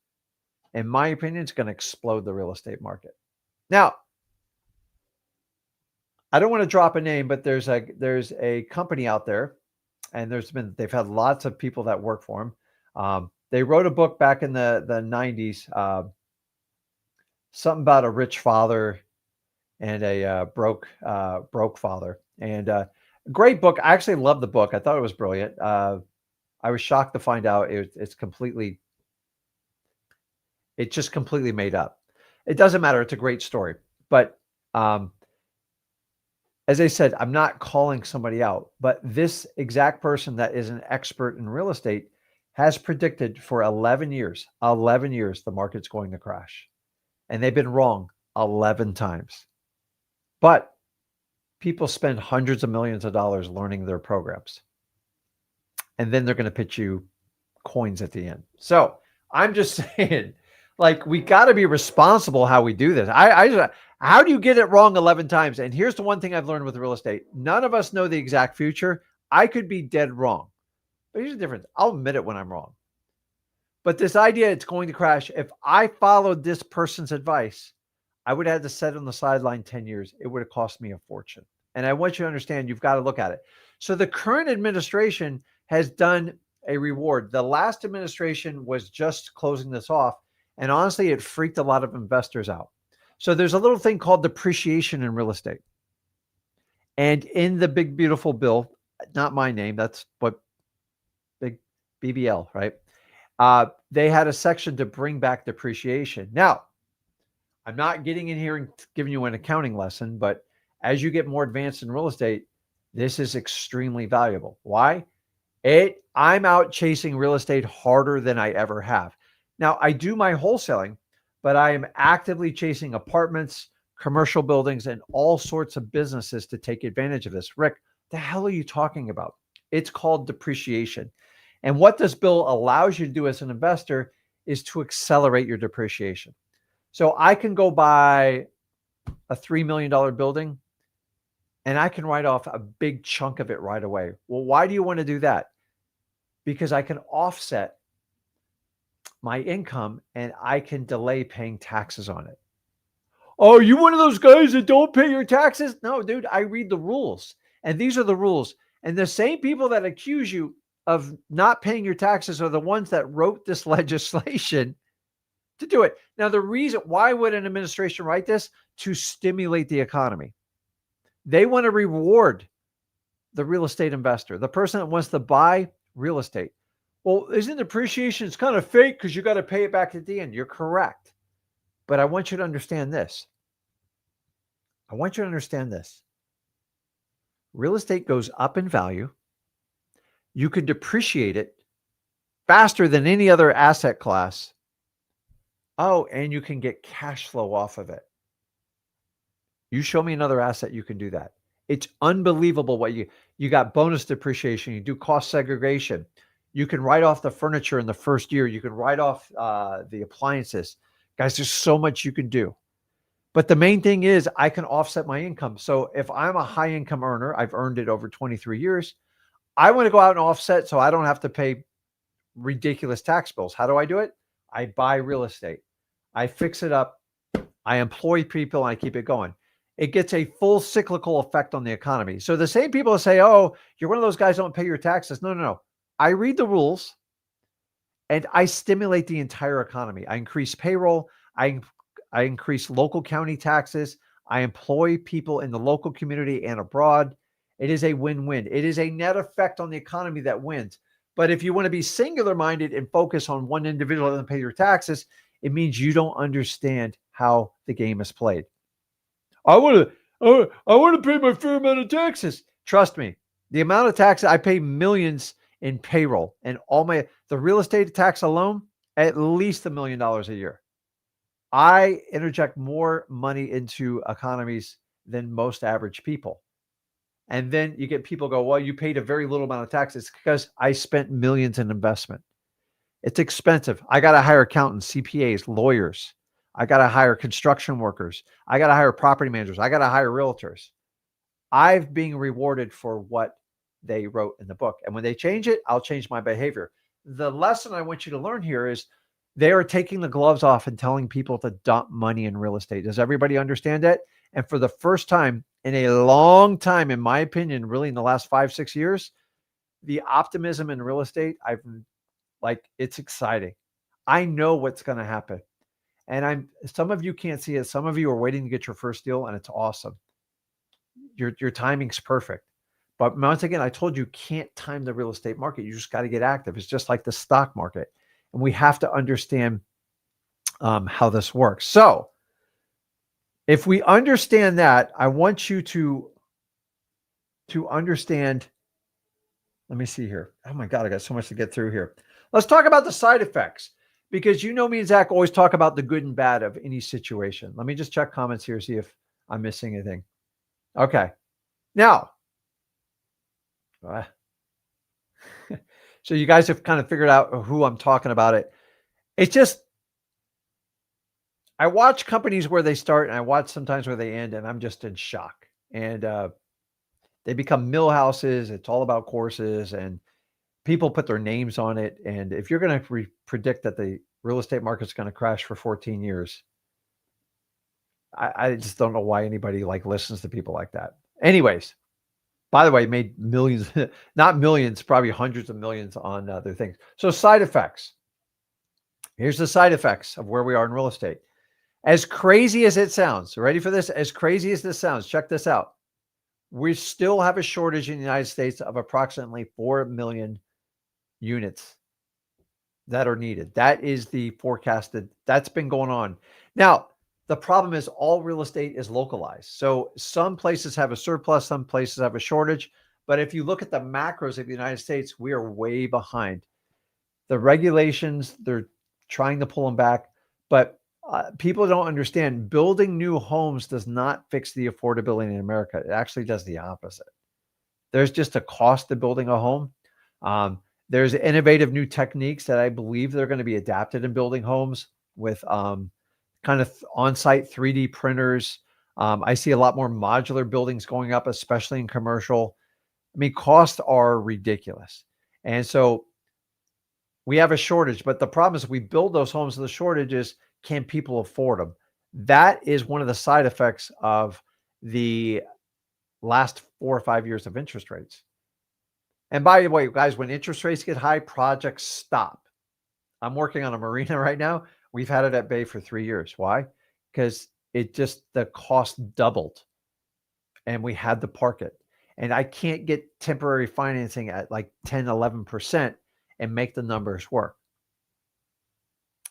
in my opinion, it's going to explode the real estate market. Now, I don't want to drop a name, but there's a company out there, and they've had lots of people that work for them. They wrote a book back in the 90s, something about a rich father and a broke father, and great book. I actually loved the book. I thought it was brilliant. I was shocked to find out it's just completely made up. It doesn't matter. It's a great story, but as I said, I'm not calling somebody out, but this exact person that is an expert in real estate has predicted for 11 years, the market's going to crash. And they've been wrong 11 times. But people spend hundreds of millions of dollars learning their programs. And then they're going to pitch you coins at the end. So I'm just saying, we got to be responsible how we do this. How do you get it wrong 11 times? And here's the one thing I've learned with real estate. None of us know the exact future. I could be dead wrong. But here's the difference. I'll admit it when I'm wrong. But this idea it's going to crash, if I followed this person's advice, I would have had to sit on the sideline 10 years. It would have cost me a fortune. And I want you to understand, you've got to look at it. So the current administration has done a reward. The last administration was just closing this off. And honestly, it freaked a lot of investors out. So there's a little thing called depreciation in real estate. And in the big, beautiful bill, not my name, that's what big BBL, right? They had a section to bring back depreciation. Now, I'm not getting in here and giving you an accounting lesson, but as you get more advanced in real estate, this is extremely valuable. Why? I'm out chasing real estate harder than I ever have. Now, I do my wholesaling, but I am actively chasing apartments, commercial buildings, and all sorts of businesses to take advantage of this. Rick, the hell are you talking about? It's called depreciation. And what this bill allows you to do as an investor is to accelerate your depreciation. So I can go buy a $3 million building and I can write off a big chunk of it right away. Well, why do you want to do that? Because I can offset my income and I can delay paying taxes on it. Oh, you one of those guys that don't pay your taxes? No, dude, I read the rules. And these are the rules. And the same people that accuse you of not paying your taxes are the ones that wrote this legislation to do it. Now, the reason why would an administration write this? To stimulate the economy. They want to reward the real estate investor, the person that wants to buy real estate. Well, isn't depreciation, it's kind of fake because you got to pay it back at the end. You're correct. But I want you to understand this. Real estate goes up in value. You can depreciate it faster than any other asset class. Oh, and you can get cash flow off of it. You show me another asset, you can do that. It's unbelievable what you got bonus depreciation. You do cost segregation. You can write off the furniture in the first year. You can write off the appliances. Guys, there's so much you can do. But the main thing is I can offset my income. So if I'm a high income earner, I've earned it over 23 years. I want to go out and offset so I don't have to pay ridiculous tax bills. How do I do it? I buy real estate. I fix it up. I employ people and I keep it going. It gets a full cyclical effect on the economy. So the same people say, oh, you're one of those guys who don't pay your taxes. No. I read the rules and I stimulate the entire economy. I increase payroll. I increase local county taxes. I employ people in the local community and abroad. It is a win-win. It is a net effect on the economy that wins. But if you want to be singular-minded and focus on one individual and pay your taxes, it means you don't understand how the game is played. I want to pay my fair amount of taxes. Trust me, the amount of taxes I pay millions in payroll and the real estate tax alone, at least $1 million a year. I interject more money into economies than most average people. And then you get people go, well, you paid a very little amount of taxes because I spent millions in investment. It's expensive. I got to hire accountants, CPAs, lawyers. I got to hire construction workers. I got to hire property managers. I got to hire realtors. I've been rewarded for what they wrote in the book. And when they change it, I'll change my behavior. The lesson I want you to learn here is they are taking the gloves off and telling people to dump money in real estate. Does everybody understand that? And for the first time in a long time, in my opinion, really in the last 5-6 years, the optimism in real estate, it's exciting. I know what's going to happen. And some of you can't see it. Some of you are waiting to get your first deal, and it's awesome. Your timing's perfect. But once again, I told you can't time the real estate market. You just got to get active. It's just like the stock market. And we have to understand how this works. So if we understand that, I want you to understand. Let me see here. Oh my God, I got so much to get through here. Let's talk about the side effects, because you know me and Zach always talk about the good and bad of any situation. Let me just check comments here, see if I'm missing anything. Okay. Now, so you guys have kind of figured out who I'm talking about. It's just, I watch companies where they start and I watch sometimes where they end, and I'm just in shock. And they become mill houses. It's all about courses, and people put their names on it. And if you're going to predict that the real estate market's going to crash for 14 years, I just don't know why anybody listens to people like that. Anyways, by the way, made millions, not millions, probably hundreds of millions on other things. So side effects. Here's the side effects of where we are in real estate. As crazy as it sounds, ready for this? As crazy as this sounds, check this out. We still have a shortage in the United States of approximately 4 million units that are needed. That is the forecasted. That's been going on. Now, the problem is all real estate is localized. So some places have a surplus, some places have a shortage. But if you look at the macros of the United States, we are way behind. The regulations, they're trying to pull them back. But people don't understand, building new homes does not fix the affordability in America. It actually does the opposite. There's just a cost to building a home. There's innovative new techniques that I believe they're going to be adapted in building homes with kind of on-site 3D printers. I see a lot more modular buildings going up, especially in commercial. I mean, costs are ridiculous. And so we have a shortage, but the problem is we build those homes, and the shortage is, can people afford them? That is one of the side effects of the last 4 or 5 years of interest rates. And by the way, guys, when interest rates get high, projects stop. I'm working on a marina right now. We've had it at bay for 3 years. Why? Because the cost doubled and we had to park it. And I can't get temporary financing at 10, 11% and make the numbers work.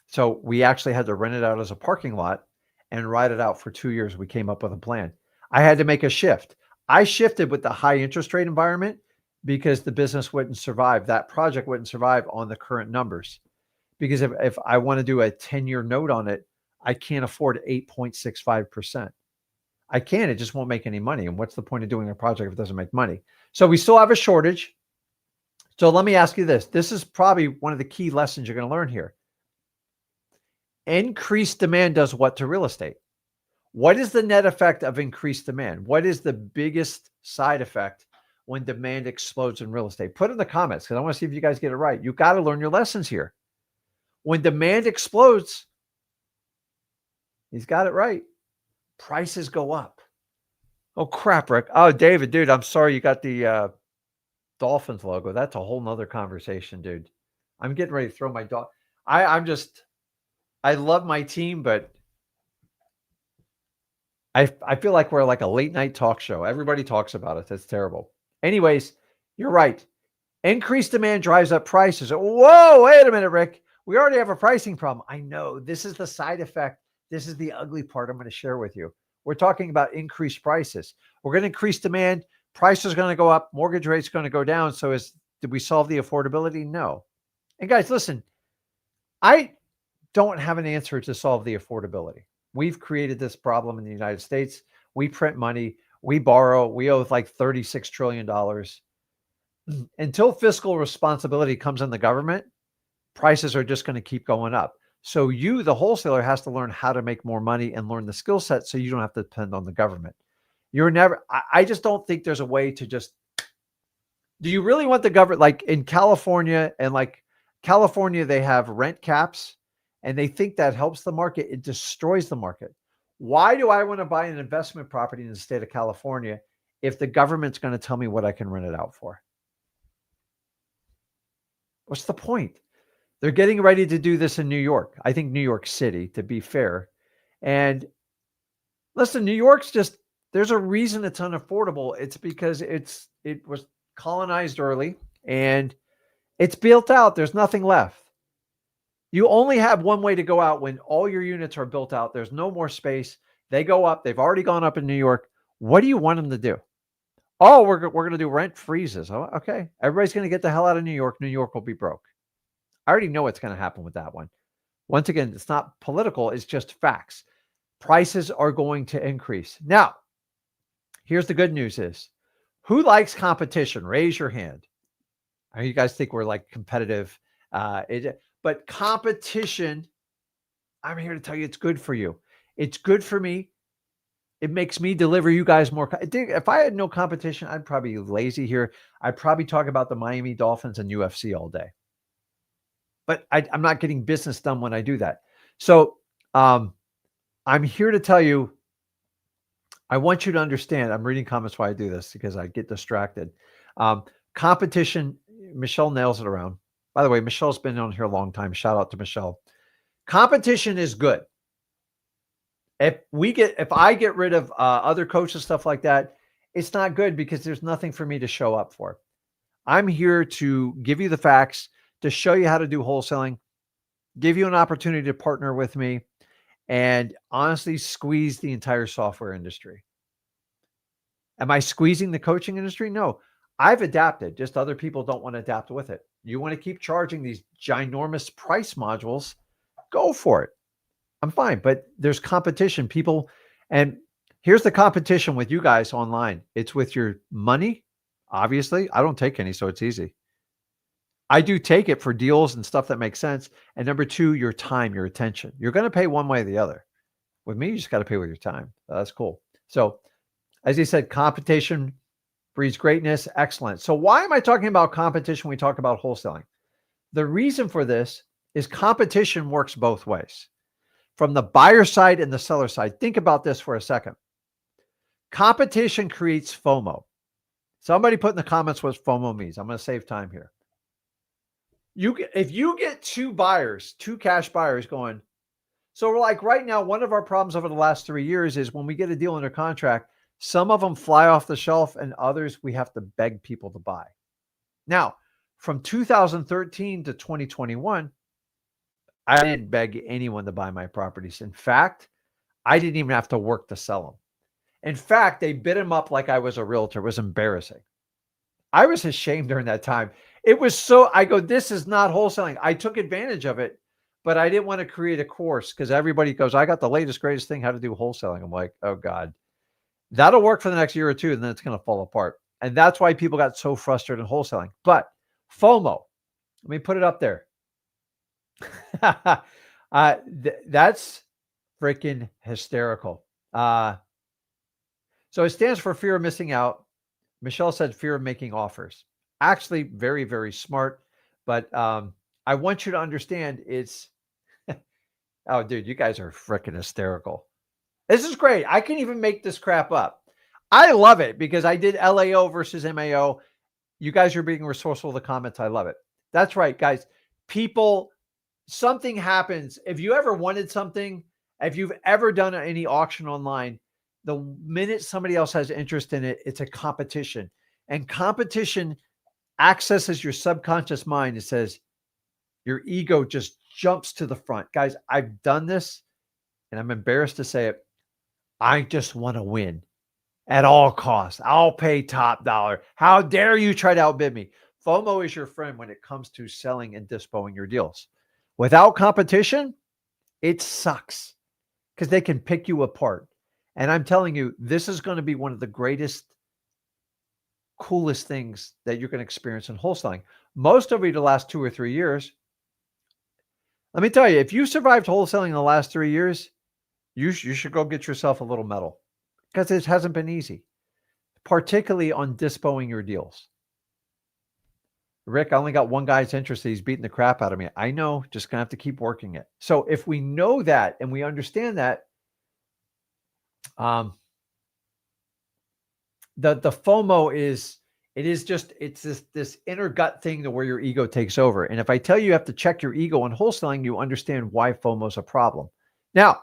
So we actually had to rent it out as a parking lot and ride it out for 2 years. We came up with a plan. I had to make a shift. I shifted with the high interest rate environment because the business wouldn't survive. That project wouldn't survive on the current numbers. Because if I want to do a 10-year note on it, I can't afford 8.65%. I can, it just won't make any money. And what's the point of doing a project if it doesn't make money? So we still have a shortage. So let me ask you this. This is probably one of the key lessons you're going to learn here. Increased demand does what to real estate? What is the net effect of increased demand? What is the biggest side effect when demand explodes in real estate? Put in the comments, because I want to see if you guys get it right. You got to learn your lessons here. When demand explodes, he's got it right. Prices go up. Oh, crap, Rick. Oh, David, dude, I'm sorry you got the Dolphins logo. That's a whole nother conversation, dude. I'm getting ready to throw my dog. I love my team, but I feel like we're like a late night talk show. Everybody talks about it. That's terrible. Anyways, you're right. Increased demand drives up prices. Whoa, wait a minute, Rick. We already have a pricing problem. I know. This is the side effect. This is the ugly part I'm going to share with you. We're talking about increased prices. We're going to increase demand. Prices are going to go up. Mortgage rates are going to go down. So did we solve the affordability? No. And guys, listen, I don't have an answer to solve the affordability. We've created this problem in the United States. We print money. We borrow. We owe like $36 trillion. Until fiscal responsibility comes in the government, prices are just going to keep going up. So you, the wholesaler, has to learn how to make more money and learn the skill set so you don't have to depend on the government. I just don't think there's a way to just, do you really want the government, like in California California, they have rent caps and they think that helps the market. It destroys the market. Why do I want to buy an investment property in the state of California if the government's going to tell me what I can rent it out for? What's the point? They're getting ready to do this in New York. I think New York City, to be fair. And listen, New York's just, there's a reason it's unaffordable. It's because it was colonized early and it's built out. There's nothing left. You only have one way to go out when all your units are built out. There's no more space. They go up. They've already gone up in New York. What do you want them to do? Oh, we're going to do rent freezes. Oh, okay. Everybody's going to get the hell out of New York. New York will be broke. I already know what's going to happen with that one. Once again, it's not political. It's just facts. Prices are going to increase. Now, here's the good news is, who likes competition? Raise your hand. You guys think we're like competitive. But competition, I'm here to tell you it's good for you. It's good for me. It makes me deliver you guys more. If I had no competition, I'd probably be lazy here. I'd probably talk about the Miami Dolphins and UFC all day. But I'm not getting business done when I do that. So I'm here to tell you, I want you to understand, I'm reading comments while I do this because I get distracted. Competition, Michelle nails it around. By the way, Michelle's been on here a long time. Shout out to Michelle. Competition is good. If I get rid of other coaches, stuff like that, it's not good because there's nothing for me to show up for. I'm here to give you the facts, to show you how to do wholesaling, give you an opportunity to partner with me, and honestly squeeze the entire software industry. Am I squeezing the coaching industry? No. I've adapted. Just other people don't want to adapt with it. You want to keep charging these ginormous price modules, go for it. I'm fine, but there's competition. And here's the competition with you guys online. It's with your money. Obviously, I don't take any, so it's easy. I do take it for deals and stuff that makes sense. And number two, your time, your attention. You're going to pay one way or the other. With me, you just got to pay with your time. That's cool. So as he said, competition breeds greatness. Excellent. So why am I talking about competition when we talk about wholesaling? The reason for this is competition works both ways. From the buyer side and the seller side. Think about this for a second. Competition creates FOMO. Somebody put in the comments what FOMO means. I'm going to save time here. If you get two cash buyers going, so we're like right now, one of our problems over the last 3 years is when we get a deal under contract, some of them fly off the shelf and others we have to beg people to buy. Now, from 2013 to 2021, I didn't beg anyone to buy my properties. In fact, I didn't even have to work to sell them. In fact, they bid them up like I was a realtor. It was embarrassing. I was ashamed during that time. I go, this is not wholesaling. I took advantage of it, but I didn't want to create a course because everybody goes, I got the latest, greatest thing, how to do wholesaling. I'm like, oh God, that'll work for the next year or two, and then it's going to fall apart. And that's why people got so frustrated in wholesaling. But FOMO, let me put it up there. That's freaking hysterical. So it stands for fear of missing out. Michelle said fear of making offers. Actually, very, very smart. But I want you to understand it's, oh, dude, you guys are freaking hysterical. This is great. I can even make this crap up. I love it because I did LAO versus MAO. You guys are being resourceful with the comments. I love it. That's right, guys. Something happens. If you ever wanted something, if you've ever done any auction online, The minute somebody else has interest in it, it's a competition. And competition accesses your subconscious mind. It says your ego just jumps to the front. Guys, I've done this and I'm embarrassed to say it. I just want to win at all costs. I'll pay top dollar. How dare you try to outbid me? FOMO is your friend when it comes to selling and dispoing your deals. Without competition, it sucks because they can pick you apart. And I'm telling you, this is going to be one of the greatest, coolest things that you're going to experience in wholesaling. Most of you the last 2 or 3 years, let me tell you, if you survived wholesaling in the last 3 years, you should go get yourself a little medal because it hasn't been easy, particularly on dispoing your deals. Rick, I only got one guy's interested. He's beating the crap out of me. I know, just going to have to keep working it. So if we know that and we understand that, the FOMO is, it's this inner gut thing to where your ego takes over. And if I tell you have to check your ego on wholesaling, you understand why FOMO is a problem. Now,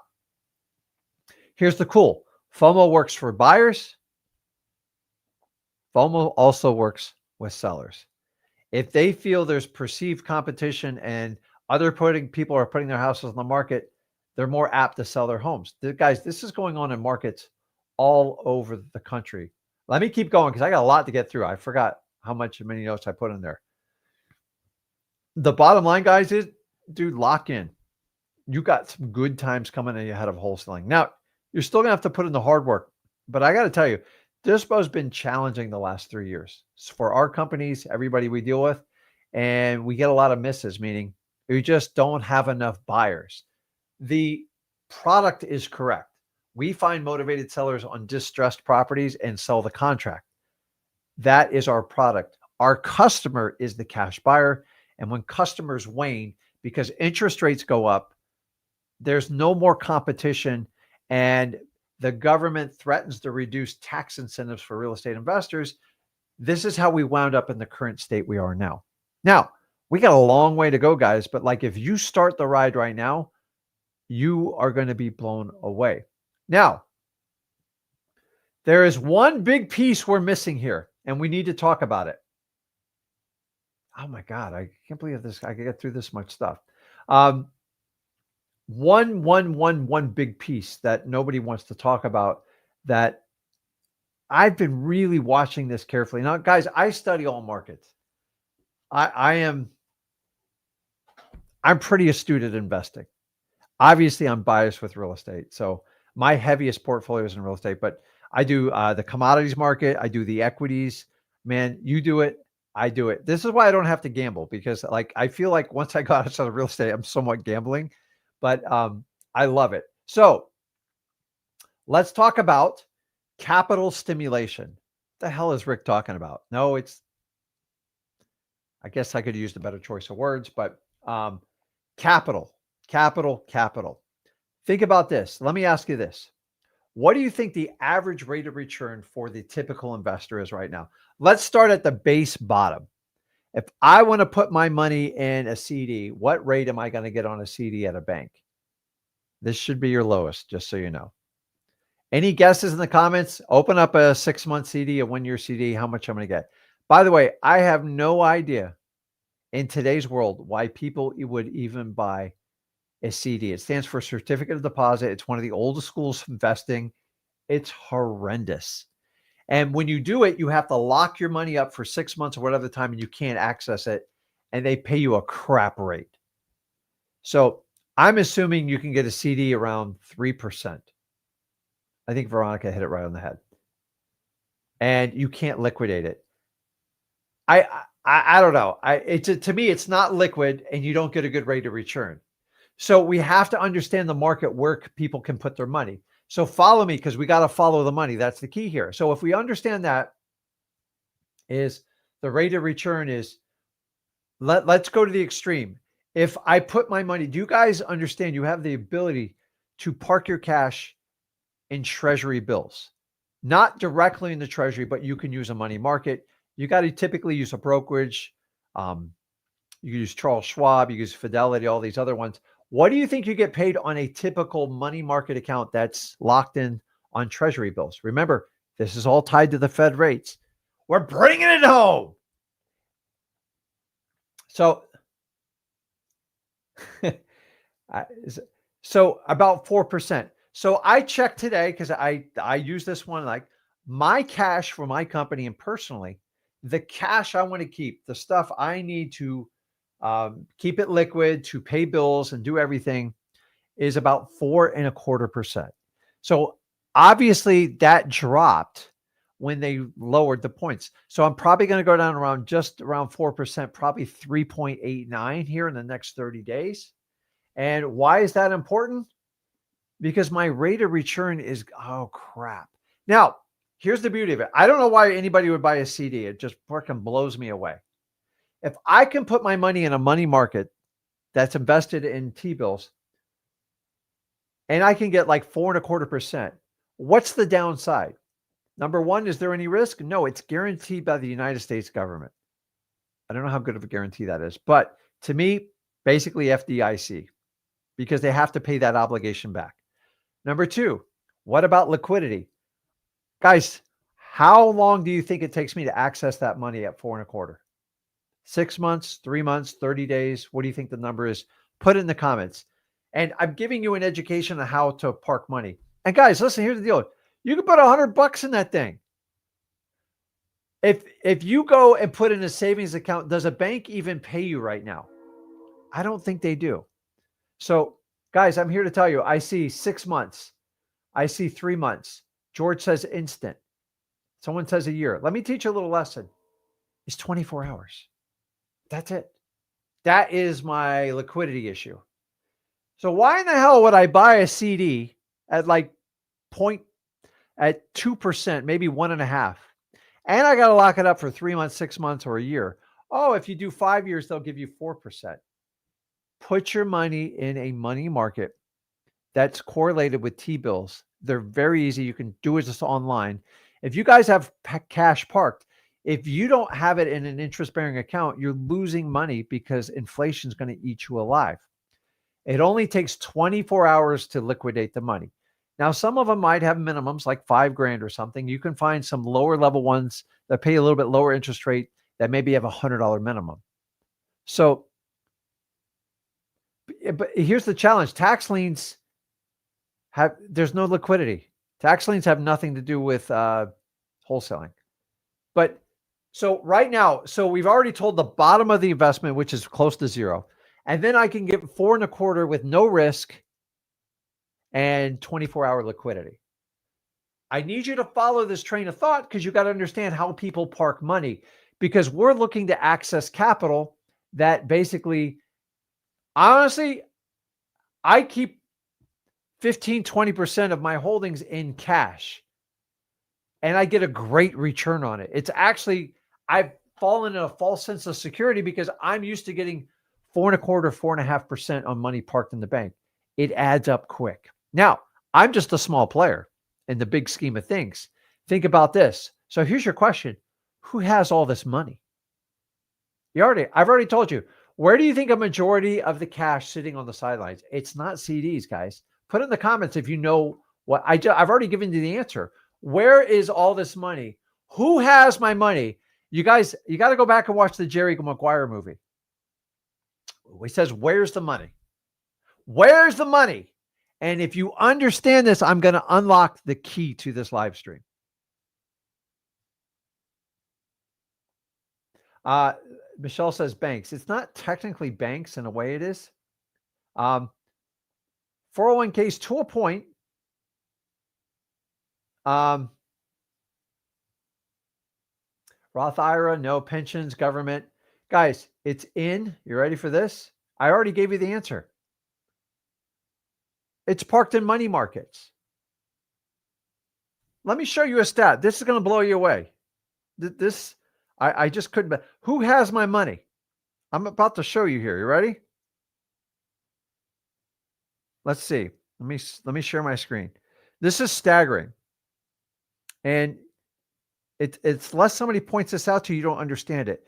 here's the cool. FOMO works for buyers. FOMO also works with sellers. If they feel there's perceived competition and people are putting their houses on the market, they're more apt to sell their homes. Guys, this is going on in markets all over the country. Let me keep going because I got a lot to get through. I forgot many notes I put in there. The bottom line, guys, is, dude, lock in. You got some good times coming ahead of wholesaling. Now, you're still going to have to put in the hard work, but I got to tell you, dispo's been challenging the last 3 years for our companies, everybody we deal with, and we get a lot of misses, meaning we just don't have enough buyers. The product is correct. We find motivated sellers on distressed properties and sell the contract. That is our product. Our customer is the cash buyer. And when customers wane because interest rates go up, there's no more competition, and the government threatens to reduce tax incentives for real estate investors. This is how we wound up in the current state we are now. Now, we got a long way to go, guys, but like if you start the ride right now, you are going to be blown away. Now, there is one big piece we're missing here, and we need to talk about it. Oh my God, I can't believe this. I can get through this much stuff. One big piece that nobody wants to talk about, that I've been really watching this carefully. Now, guys, I study all markets. I'm pretty astute at investing. Obviously, I'm biased with real estate. So my heaviest portfolio is in real estate, but I do the commodities market. I do the equities. Man, you do it. I do it. This is why I don't have to gamble, because like, I feel like once I got outside of real estate, I'm somewhat gambling, but I love it. So let's talk about capital stimulation. What the hell is Rick talking about? No, I guess I could use the better choice of words, but capital. Think about this. Let me ask you this. What do you think the average rate of return for the typical investor is right now? Let's start at the base bottom. If I want to put my money in a CD, what rate am I going to get on a CD at a bank? This should be your lowest, just so you know. Any guesses in the comments? Open up a 6-month CD, a 1-year CD, how much I'm going to get. By the way, I have no idea in today's world why people would even buy a CD. It stands for certificate of deposit. It's one of the oldest schools of investing. It's horrendous. And when you do it, you have to lock your money up for 6 months or whatever the time, and you can't access it. And they pay you a crap rate. So I'm assuming you can get a CD around 3%. I think Veronica hit it right on the head. And you can't liquidate it. I don't know. To me, it's not liquid, and you don't get a good rate of return. So we have to understand the market where people can put their money. So follow me, because we got to follow the money. That's the key here. So if we understand that, is the rate of return is, let's go to the extreme. If I put my money, do you guys understand you have the ability to park your cash in treasury bills? Not directly in the treasury, but you can use a money market. You got to typically use a brokerage. You use Charles Schwab, you use Fidelity, all these other ones. What do you think you get paid on a typical money market account that's locked in on treasury bills. Remember, this is all tied to the Fed rates. We're bringing it home. So, so about 4%. So I checked today because I use this one, like my cash for my company and personally, the cash I want to keep, the stuff I need to keep it liquid, to pay bills and do everything, is about 4.25%. So obviously that dropped when they lowered the points. So I'm probably going to go down around just around 4%, probably 3.89 here in the next 30 days. And why is that important? Because my rate of return is, oh crap. Now, here's the beauty of it. I don't know why anybody would buy a CD. It just freaking blows me away. If I can put my money in a money market that's invested in T-bills and I can get like 4.25%, what's the downside? Number one, is there any risk? No, it's guaranteed by the United States government. I don't know how good of a guarantee that is, but to me, basically FDIC, because they have to pay that obligation back. Number two, what about liquidity? Guys, how long do you think it takes me to access that money at 4.25? 6 months, 3 months, 30 days? What do you think the number is? Put it in the comments. And I'm giving you an education on how to park money. And guys, listen, here's the deal. You can put $100 in that thing. If you go and put in a savings account, does a bank even pay you right now? I don't think they do. So guys, I'm here to tell you, I see 6 months. I see 3 months. George says instant. Someone says a year. Let me teach you a little lesson. It's 24 hours. That's it. That is my liquidity issue. So why in the hell would I buy a CD at like at 2%, maybe 1.5%? And I got to lock it up for 3 months, 6 months, or a year. Oh, if you do 5 years, they'll give you 4%. Put your money in a money market that's correlated with T-bills. They're very easy. You can do it just online. If you guys have cash parked, if you don't have it in an interest-bearing account, you're losing money because inflation is going to eat you alive. It only takes 24 hours to liquidate the money. Now, some of them might have minimums like $5,000 or something. You can find some lower level ones that pay a little bit lower interest rate that maybe have $100 minimum. So, but here's the challenge. Tax liens there's no liquidity. Tax liens have nothing to do with wholesaling. But so right now, so we've already told the bottom of the investment, which is close to zero. And then I can get 4.25 with no risk and 24-hour liquidity. I need you to follow this train of thought because you got to understand how people park money, because we're looking to access capital that basically, honestly, I keep 15, 20% of my holdings in cash and I get a great return on it. It's actually, I've fallen in a false sense of security because I'm used to getting 4.25, 4.5% on money parked in the bank. It adds up quick. Now, I'm just a small player in the big scheme of things. Think about this. So here's your question. Who has all this money? I've already told you. Where do you think a majority of the cash sitting on the sidelines? It's not CDs, guys. Put in the comments if you know what I've already given you the answer. Where is all this money? Who has my money? You guys, you got to go back and watch the Jerry Maguire movie. He says, where's the money? Where's the money? And if you understand this, I'm going to unlock the key to this live stream. Michelle says banks. It's not technically banks in a way it is. 401ks to a point. Roth IRA, no pensions, government. Guys, it's in. You ready for this? I already gave you the answer. It's parked in money markets. Let me show you a stat. This is going to blow you away. I just couldn't. Who has my money? I'm about to show you here. You ready? Let's see. Let me share my screen. This is staggering. And it's less somebody points this out to you, you don't understand it.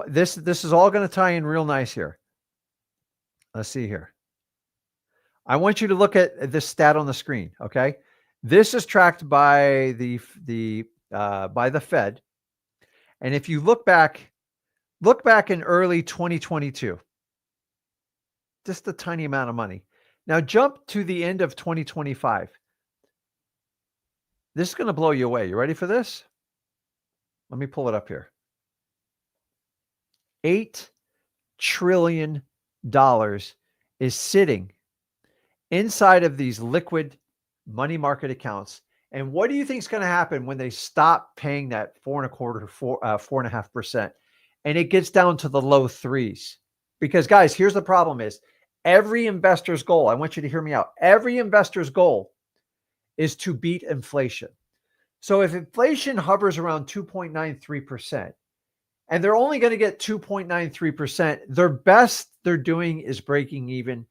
This is all going to tie in real nice here. Let's see here. I want you to look at this stat on the screen, okay? This is tracked by the Fed. And if you look back in early 2022, just a tiny amount of money. Now jump to the end of 2025. This is going to blow you away. You ready for this? Let me pull it up here. $8 trillion is sitting inside of these liquid money market accounts. And what do you think is going to happen when they stop paying that 4.25%, and it gets down to the low threes? Because guys, here's the problem is every investor's goal, I want you to hear me out. Every investor's goal is to beat inflation. So if inflation hovers around 2.93%, and they're only going to get 2.93%, their best they're doing is breaking even.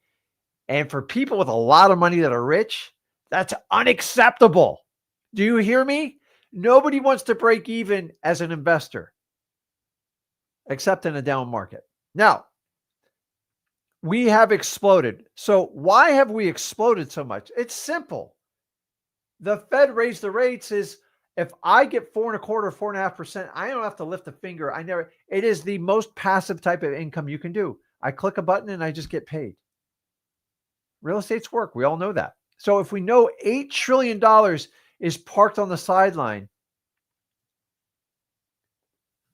And for people with a lot of money that are rich, that's unacceptable. Do you hear me? Nobody wants to break even as an investor, except in a down market. Now, we have exploded. So why have we exploded so much? It's simple. The Fed raised the rates is if I get 4.25%, 4.5%, I don't have to lift a finger. It is the most passive type of income you can do. I click a button and I just get paid. Real estate's work. We all know that. So if we know $8 trillion is parked on the sideline,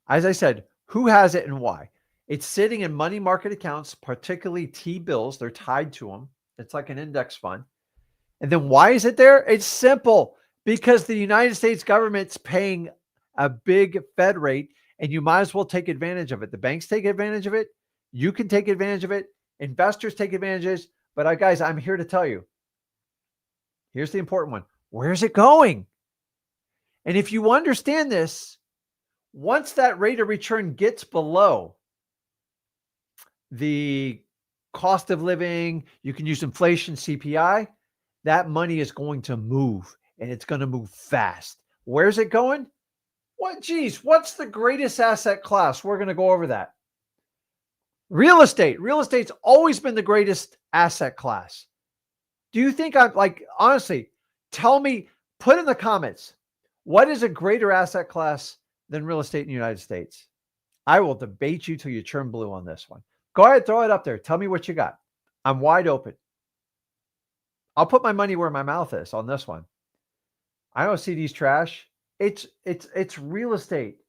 as I said, who has it and why? It's sitting in money market accounts, particularly T-bills. They're tied to them. It's like an index fund. And then why is it there? It's simple. Because the United States government's paying a big Fed rate, and you might as well take advantage of it. The banks take advantage of it. You can take advantage of it. Investors take advantage of it. But guys, I'm here to tell you, here's the important one. Where's it going? And if you understand this, once that rate of return gets below the cost of living, you can use inflation, CPI, that money is going to move, and it's going to move fast. Where's it going? What's the greatest asset class? We're going to go over that. Real estate. Real estate's always been the greatest asset class. Do you think honestly, tell me, put in the comments, what is a greater asset class than real estate in the United States? I will debate you till you turn blue on this one. Go ahead, throw it up there. Tell me what you got. I'm wide open. I'll put my money where my mouth is on this one. I don't see these trash. It's real estate.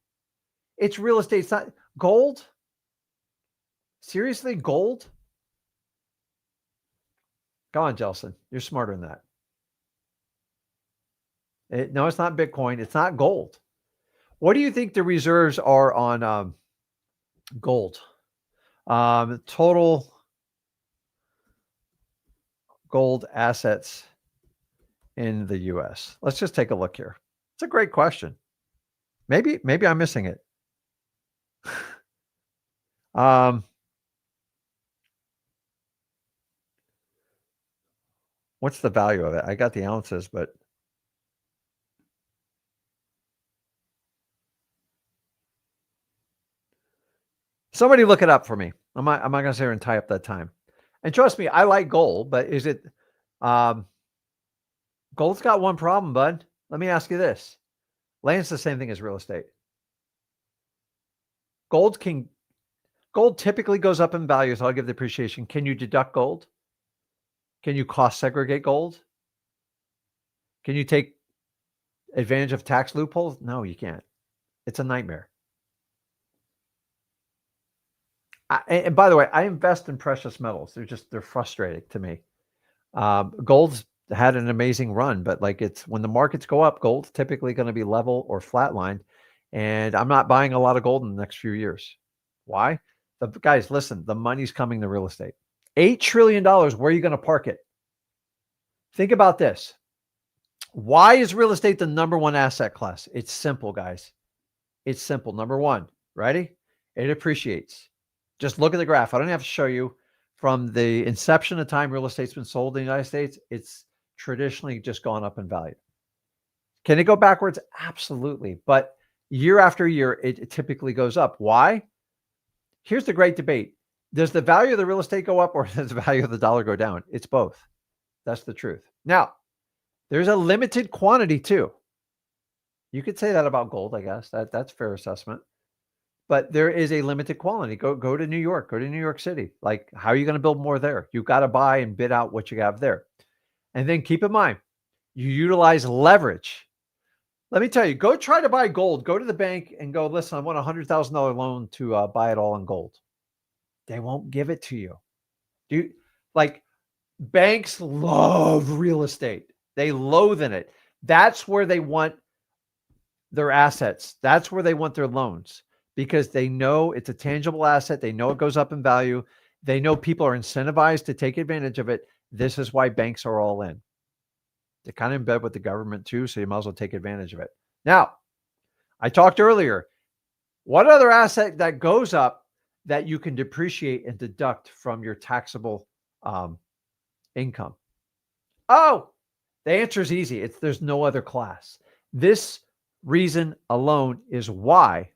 It's real estate. It's not gold. Seriously, gold? Go on, Jelson. You're smarter than that. No, it's not Bitcoin. It's not gold. What do you think the reserves are on gold? Total gold assets in the U.S. Let's just take a look here. It's a great question. Maybe I'm missing it. What's the value of it? I got the ounces, but somebody look it up for me. I'm not going to sit here and tie up that time. And trust me, I like gold, but is it gold's got one problem, bud. Let me ask you this. Land's the same thing as real estate. Gold typically goes up in value, so I'll give the appreciation. Can you deduct gold? Can you cost segregate gold? Can you take advantage of tax loopholes? No, you can't. It's a nightmare. And by the way, I invest in precious metals. They're frustrating to me. Gold's had an amazing run, but when the markets go up, gold's typically going to be level or flatlined. And I'm not buying a lot of gold in the next few years. Why? Guys, listen, the money's coming to real estate. $8 trillion, where are you going to park it? Think about this. Why is real estate the number one asset class? It's simple, guys. It's simple. Number one, ready? It appreciates. Just look at the graph. I don't have to show you. From the inception of time real estate's been sold in the United States, it's traditionally just gone up in value. Can it go backwards? Absolutely. But year after year, it typically goes up. Why? Here's the great debate. Does the value of the real estate go up, or does the value of the dollar go down? It's both. That's the truth. Now, There's a limited quantity too. You could say that about gold, I guess. That's a fair assessment. But there is a limited quantity. Go to New York. Go to New York City. Like, how are you going to build more there? You've got to buy and bid out what you have there. And then keep in mind, you utilize leverage. Let me tell you, go try to buy gold. Go to the bank and go, listen, I want a $100,000 loan to buy it all in gold. They won't give it to you. Like, banks love real estate. They loathe in it. That's where they want their assets. That's where they want their loans because they know it's a tangible asset. They know it goes up in value. They know people are incentivized to take advantage of it. This is why banks are all in. They're kind of in bed with the government too, so you might as well take advantage of it. Now, I talked earlier, what other asset that goes up that you can depreciate and deduct from your taxable income? Oh, the answer is easy. There's no other class. This reason alone is why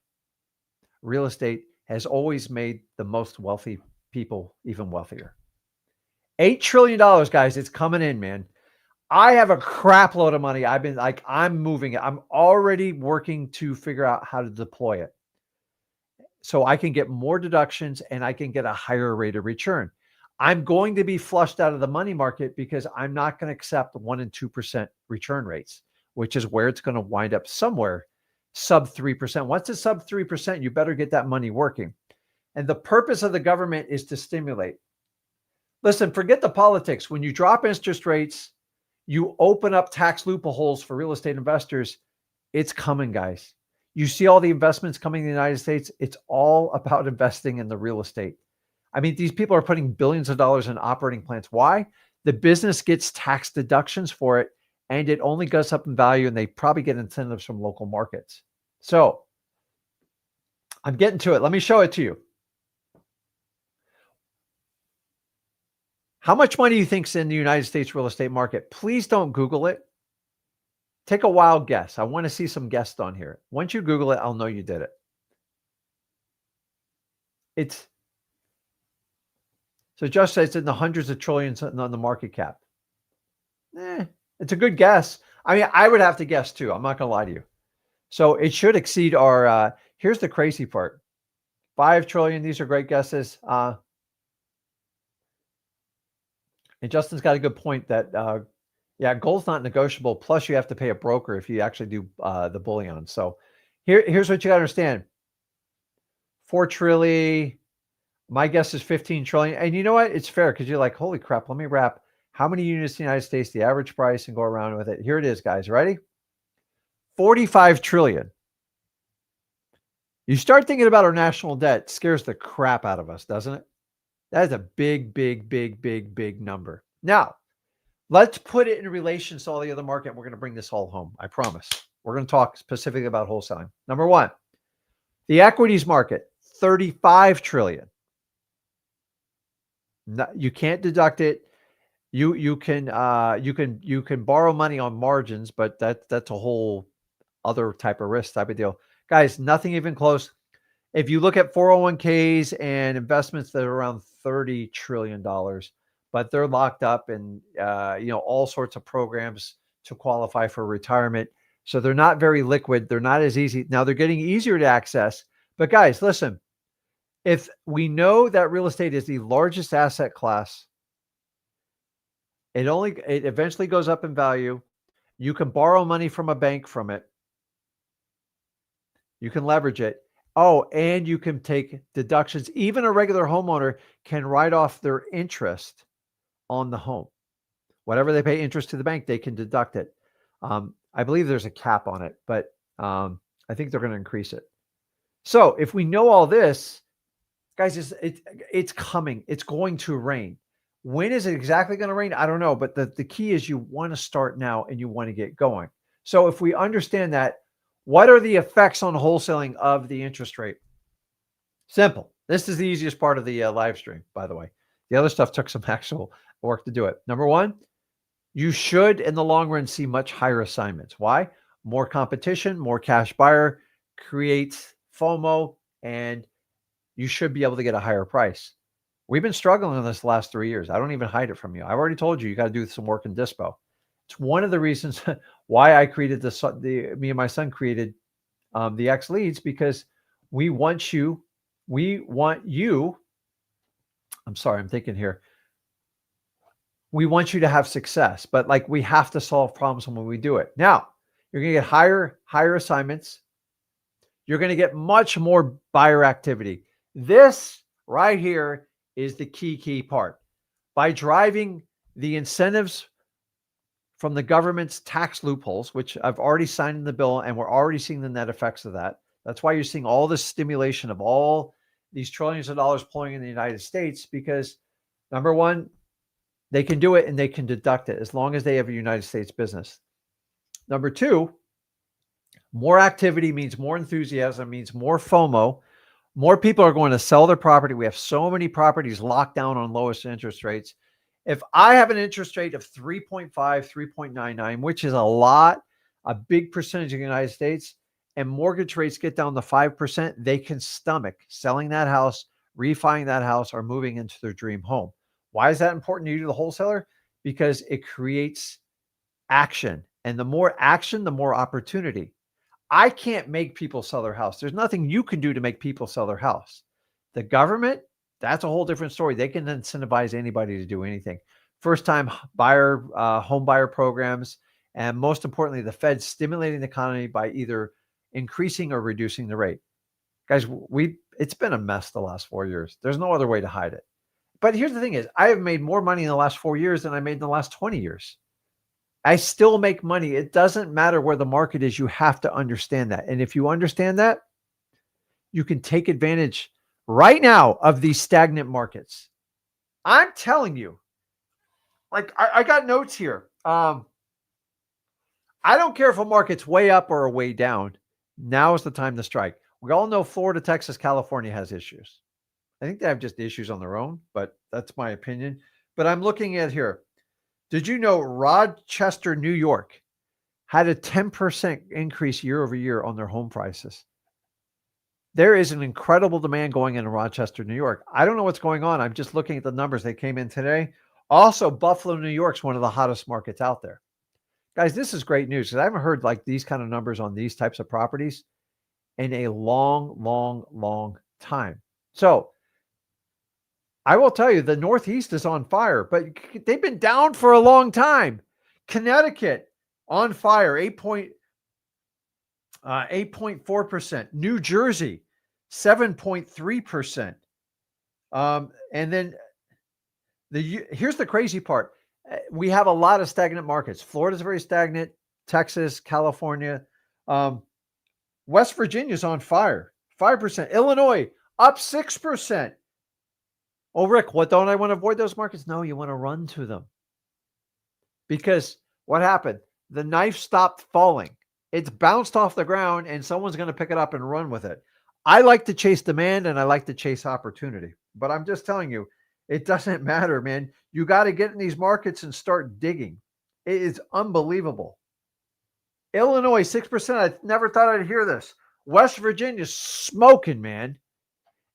real estate has always made the most wealthy people even wealthier. $8 trillion, guys. It's coming in, man. I have a crap load of money. I'm moving it. I'm already working to figure out how to deploy it so I can get more deductions and I can get a higher rate of return. I'm going to be flushed out of the money market because I'm not going to accept 1% and 2% return rates, which is where it's going to wind up somewhere sub 3%. Once it's sub 3%, you better get that money working. And the purpose of the government is to stimulate. Listen, forget the politics. When you drop interest rates, you open up tax loopholes for real estate investors. It's coming, guys. You see all the investments coming in the United States. It's all about investing in the real estate. I mean, these people are putting billions of dollars in operating plants. Why? The business gets tax deductions for it, and it only goes up in value, and they probably get incentives from local markets. So I'm getting to it. Let me show it to you. How much money do you think's in the United States real estate market? Please don't Google it. Take a wild guess. I want to see some guests on here. Once you Google it, I'll know you did it. So Josh says it's in the hundreds of trillions on the market cap. It's a good guess. I mean, I would have to guess too. I'm not going to lie to you. So it should exceed our, here's the crazy part. 5 trillion. These are great guesses. And Justin's got a good point that, yeah, gold's not negotiable. Plus, you have to pay a broker if you actually do the bullion. So here's what you got to understand. 4 trillion. My guess is 15 trillion. And you know what? It's fair because you're like, holy crap, let me wrap how many units in the United States, the average price, and go around with it. Here it is, guys. Ready? 45 trillion. You start thinking about our national debt, scares the crap out of us, doesn't it? That is a big, big, big, big, big number. Now, let's put it in relation to all the other market. We're going to bring this all home. I promise. We're going to talk specifically about wholesaling. Number one, the equities market, 35 trillion. No, you can't deduct it. You can borrow money on margins, but that's a whole other type of risk type of deal. Guys, nothing even close. If you look at 401ks and investments that are around $30 trillion, but they're locked up in all sorts of programs to qualify for retirement. So they're not very liquid. They're not as easy. Now they're getting easier to access. But guys, listen, if we know that real estate is the largest asset class, it eventually goes up in value. You can borrow money from a bank from it. You can leverage it. Oh, and you can take deductions. Even a regular homeowner can write off their interest on the home. Whatever they pay interest to the bank, they can deduct it. I believe there's a cap on it, but I think they're going to increase it. So if we know all this, guys, it's coming. It's going to rain. When is it exactly going to rain? I don't know. But the key is you want to start now and you want to get going. So if we understand that, what are the effects on wholesaling of the interest rate? Simple. This is the easiest part of the live stream, by the way. The other stuff took some actual work to do it. Number one, you should, in the long run, see much higher assignments. Why? More competition, more cash buyer creates FOMO, and you should be able to get a higher price. We've been struggling in this last 3 years. I don't even hide it from you. I've already told you, you got to do some work in dispo. It's one of the reasons why I created me and my son created the X Leads, because we want you, we want you, I'm sorry, I'm thinking here. We want you to have success, but like we have to solve problems when we do it. Now, you're going to get higher assignments. You're going to get much more buyer activity. This right here is the key part. By driving the incentives from the government's tax loopholes, which I've already signed in the bill, and we're already seeing the net effects of that. That's why you're seeing all this stimulation of all these trillions of dollars flowing in the United States, because number one, they can do it and they can deduct it as long as they have a United States business. Number two, more activity means more enthusiasm, means more FOMO. More people are going to sell their property. We have so many properties locked down on lowest interest rates. If I have an interest rate of 3.5, 3.99, which is a big percentage of the United States, and mortgage rates get down to 5%, they can stomach selling that house, refining that house, or moving into their dream home. Why is that important to you, the wholesaler? Because it creates action. And the more action, the more opportunity. I can't make people sell their house. There's nothing you can do to make people sell their house. The government, that's a whole different story. They can incentivize anybody to do anything. First-time buyer, home buyer programs, and most importantly, the Fed stimulating the economy by either increasing or reducing the rate. Guys, it's been a mess the last 4 years. There's no other way to hide it. But here's the thing is, I have made more money in the last 4 years than I made in the last 20 years. I still make money. It doesn't matter where the market is. You have to understand that. And if you understand that, you can take advantage right now of these stagnant markets. I'm telling you, like I got notes here. I don't care if a market's way up or way down. Now is the time to strike. We all know Florida, Texas, California has issues. I think they have just issues on their own, but that's my opinion. But I'm looking at here. Did you know Rochester, New York had a 10% increase year over year on their home prices? There is an incredible demand going in Rochester, New York. I don't know what's going on. I'm just looking at the numbers. They came in today. Also, Buffalo, New York is one of the hottest markets out there. Guys, this is great news because I haven't heard like these kind of numbers on these types of properties in a long time. So I will tell you, the Northeast is on fire, but they've been down for a long time. Connecticut on fire, 8.4%. New Jersey, 7.3%. And then here's the crazy part. We have a lot of stagnant markets. Florida's very stagnant. Texas, California. West Virginia's on fire, 5%. Illinois, up 6%. Oh, Rick, what don't I want to avoid those markets? No, you want to run to them. Because what happened? The knife stopped falling. It's bounced off the ground and someone's going to pick it up and run with it. I like to chase demand and I like to chase opportunity. But I'm just telling you, it doesn't matter, man. You got to get in these markets and start digging. It is unbelievable. Illinois, 6%. I never thought I'd hear this. West Virginia's smoking, man.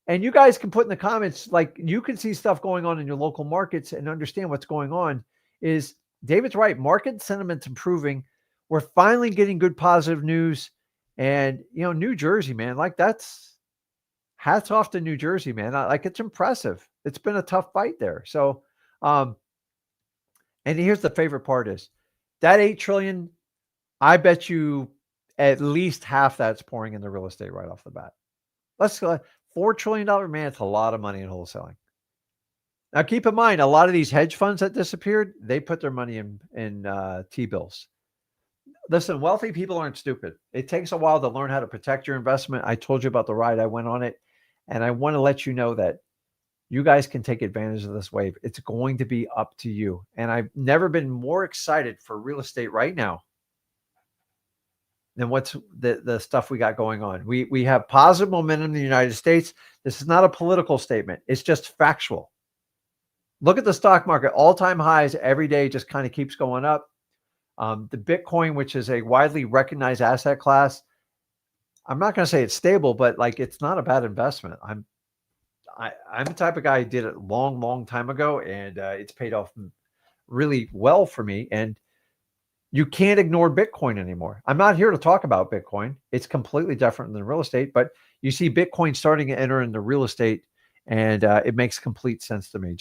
And you guys can put in the comments, like you can see stuff going on in your local markets and understand what's going on. Is David's right. Market sentiment's improving. We're finally getting good positive news. And, New Jersey, man, like that's hats off to New Jersey, man. Like it's impressive. It's been a tough fight there. So, and here's the favorite part is that 8 trillion, I bet you at least half that's pouring into real estate right off the bat. Let's go. $4 trillion, man, it's a lot of money in wholesaling. Now, keep in mind, a lot of these hedge funds that disappeared, they put their money in T-bills. Listen, wealthy people aren't stupid. It takes a while to learn how to protect your investment. I told you about the ride I went on it, and I want to let you know that you guys can take advantage of this wave. It's going to be up to you. And I've never been more excited for real estate right now than what's the stuff we got going on. We have positive momentum in the United States. This is not a political statement. It's just factual. Look at the stock market, all-time highs every day, just kind of keeps going up. The Bitcoin, which is a widely recognized asset class, I'm not going to say it's stable, but like it's not a bad investment. I'm the type of guy who did it long time ago, and it's paid off really well for me. And You can't ignore Bitcoin anymore. I'm not here to talk about Bitcoin. It's completely different than real estate, but you see Bitcoin starting to enter into real estate, and it makes complete sense to me.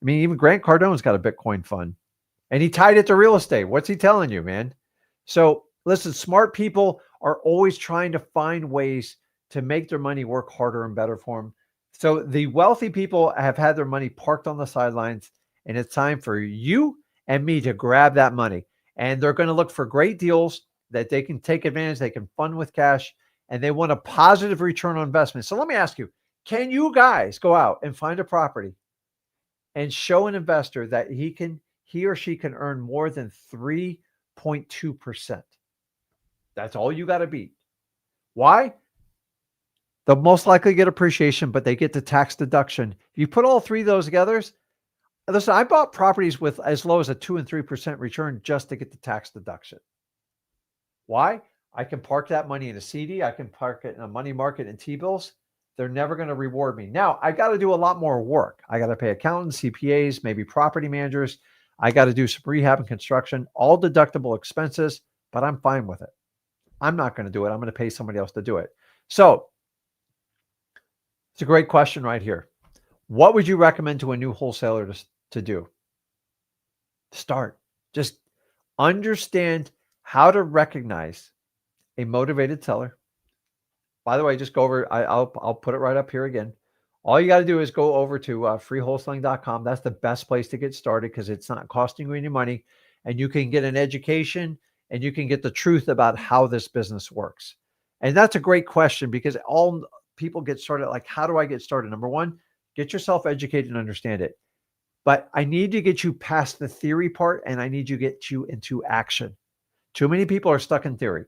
Even Grant Cardone's got a Bitcoin fund, and he tied it to real estate. What's he telling you, man? So listen, smart people are always trying to find ways to make their money work harder and better for them. So the wealthy people have had their money parked on the sidelines, and it's time for you and me to grab that money. And they're going to look for great deals that they can take advantage, they can fund with cash, and they want a positive return on investment. So let me ask you, can you guys go out and find a property and show an investor that he or she can earn more than 3.2%? That's all you got to beat. Why? They'll most likely get appreciation, but they get the tax deduction. If you put all three of those together, listen, I bought properties with as low as a 2 and 3% return just to get the tax deduction. Why? I can park that money in a CD. I can park it in a money market and T-bills. They're never going to reward me. Now, I got to do a lot more work. I got to pay accountants, CPAs, maybe property managers. I got to do some rehab and construction, all deductible expenses, but I'm fine with it. I'm not going to do it. I'm going to pay somebody else to do it. So it's a great question right here. What would you recommend to a new wholesaler to do? Start. Just understand how to recognize a motivated seller. By the way, just go over, I'll put it right up here again. All you got to do is go over to freewholesaling.com. That's the best place to get started because it's not costing you any money, and you can get an education and you can get the truth about how this business works. And that's a great question because all people get started like, how do I get started? Number one, get yourself educated and understand it. But I need to get you past the theory part, and I need to get you into action. Too many people are stuck in theory.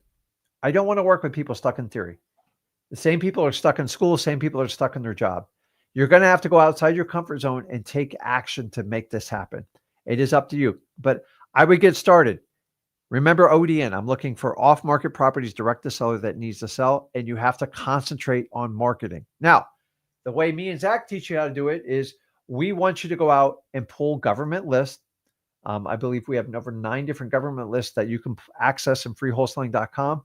I don't want to work with people stuck in theory. The same people are stuck in school, same people are stuck in their job. You're going to have to go outside your comfort zone and take action to make this happen. It is up to you. But I would get started. Remember ODN, I'm looking for off-market properties direct to seller that needs to sell, and you have to concentrate on marketing. Now, the way me and Zach teach you how to do it is we want you to go out and pull government lists. I believe we have over 9 different government lists that you can access in freewholesaling.com.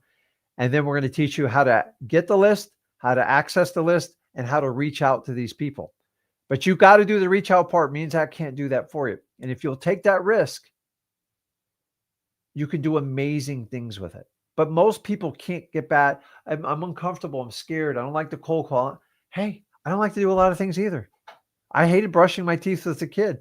And then we're going to teach you how to get the list, how to access the list, and how to reach out to these people. But you got to do the reach out part. Me and Zach can't do that for you. And if you'll take that risk, you can do amazing things with it. But most people can't get back. I'm uncomfortable. I'm scared. I don't like the cold call. Hey, I don't like to do a lot of things either. I hated brushing my teeth as a kid.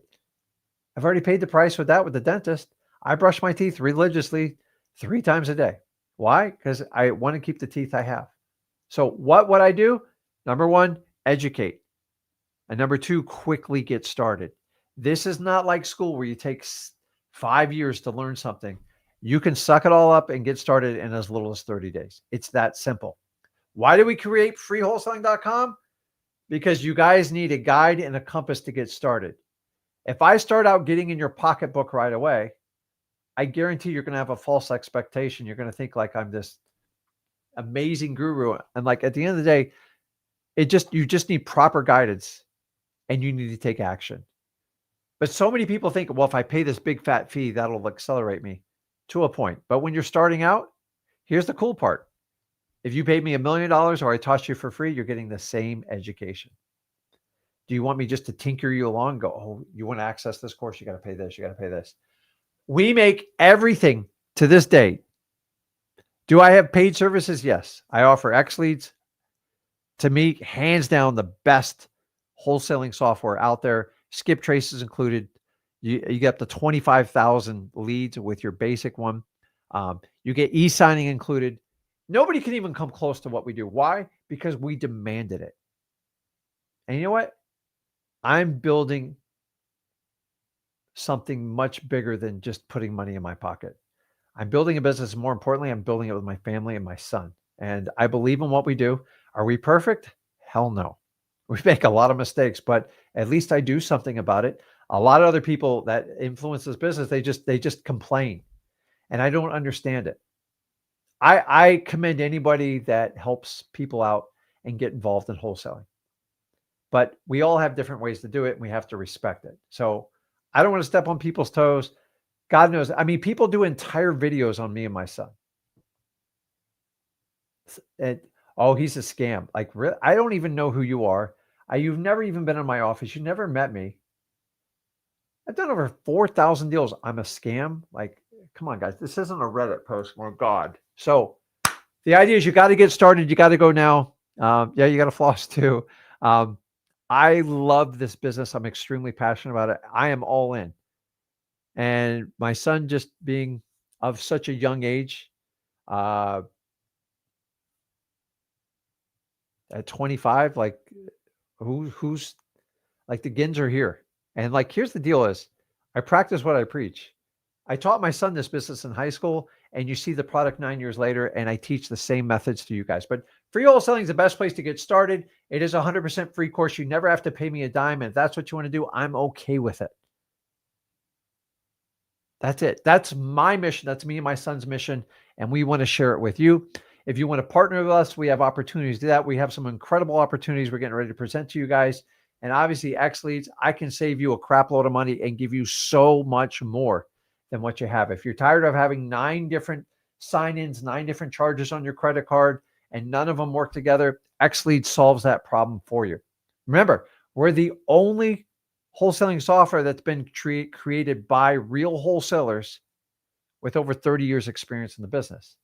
I've already paid the price for that with the dentist. I brush my teeth religiously 3 times a day. Why? Because I want to keep the teeth I have. So what would I do? Number 1, educate. And number 2, quickly get started. This is not like school where you take 5 years to learn something. You can suck it all up and get started in as little as 30 days. It's that simple. Why did we create freewholesaling.com? Because you guys need a guide and a compass to get started. If I start out getting in your pocketbook right away, I guarantee you're going to have a false expectation. You're going to think like I'm this amazing guru. And like at the end of the day, you just need proper guidance and you need to take action. But so many people think, well, if I pay this big fat fee, that'll accelerate me to a point. But when you're starting out, here's the cool part. If you paid me $1 million or I taught you for free, you're getting the same education. Do you want me just to tinker you along and go, oh, you want to access this course? You got to pay this. You got to pay this. We make everything to this day. Do I have paid services? Yes. I offer X Leads. To me, hands down, the best wholesaling software out there. Skip traces included. You get up to 25,000 leads with your basic one. You get e-signing included. Nobody can even come close to what we do. Why? Because we demanded it. And you know what? I'm building something much bigger than just putting money in my pocket. I'm building a business. More importantly, I'm building it with my family and my son. And I believe in what we do. Are we perfect? Hell no. We make a lot of mistakes, but at least I do something about it. A lot of other people that influence this business, they just complain. And I don't understand it. I commend anybody that helps people out and get involved in wholesaling. But we all have different ways to do it, and we have to respect it. So I don't want to step on people's toes. God knows. I mean, people do entire videos on me and my son. And, oh, he's a scam. Like, really? I don't even know who you are. You've never even been in my office. You never met me. I've done over 4,000 deals. I'm a scam. Like, come on, guys. This isn't a Reddit post. My God. So the idea is you got to get started. You got to go now. Yeah, you got to floss too. I love this business. I'm extremely passionate about it. I am all in. And my son just being of such a young age, uh, at 25, like who's like the Ginns are here. And like, here's the deal is I practice what I preach. I taught my son this business in high school, and you see the product 9 years later, and I teach the same methods to you guys. But free wholesaling is the best place to get started. It is a 100% free course. You never have to pay me a dime. And if that's what you want to do, I'm okay with it. That's it. That's my mission. That's me and my son's mission. And we want to share it with you. If you want to partner with us, we have opportunities to do that. We have some incredible opportunities we're getting ready to present to you guys. And obviously, X Leads, I can save you a crap load of money and give you so much more than what you have. If you're tired of having 9 different sign-ins, 9 different charges on your credit card, and none of them work together, X Leads solves that problem for you. Remember, we're the only wholesaling software that's been created by real wholesalers with over 30 years experience in the business.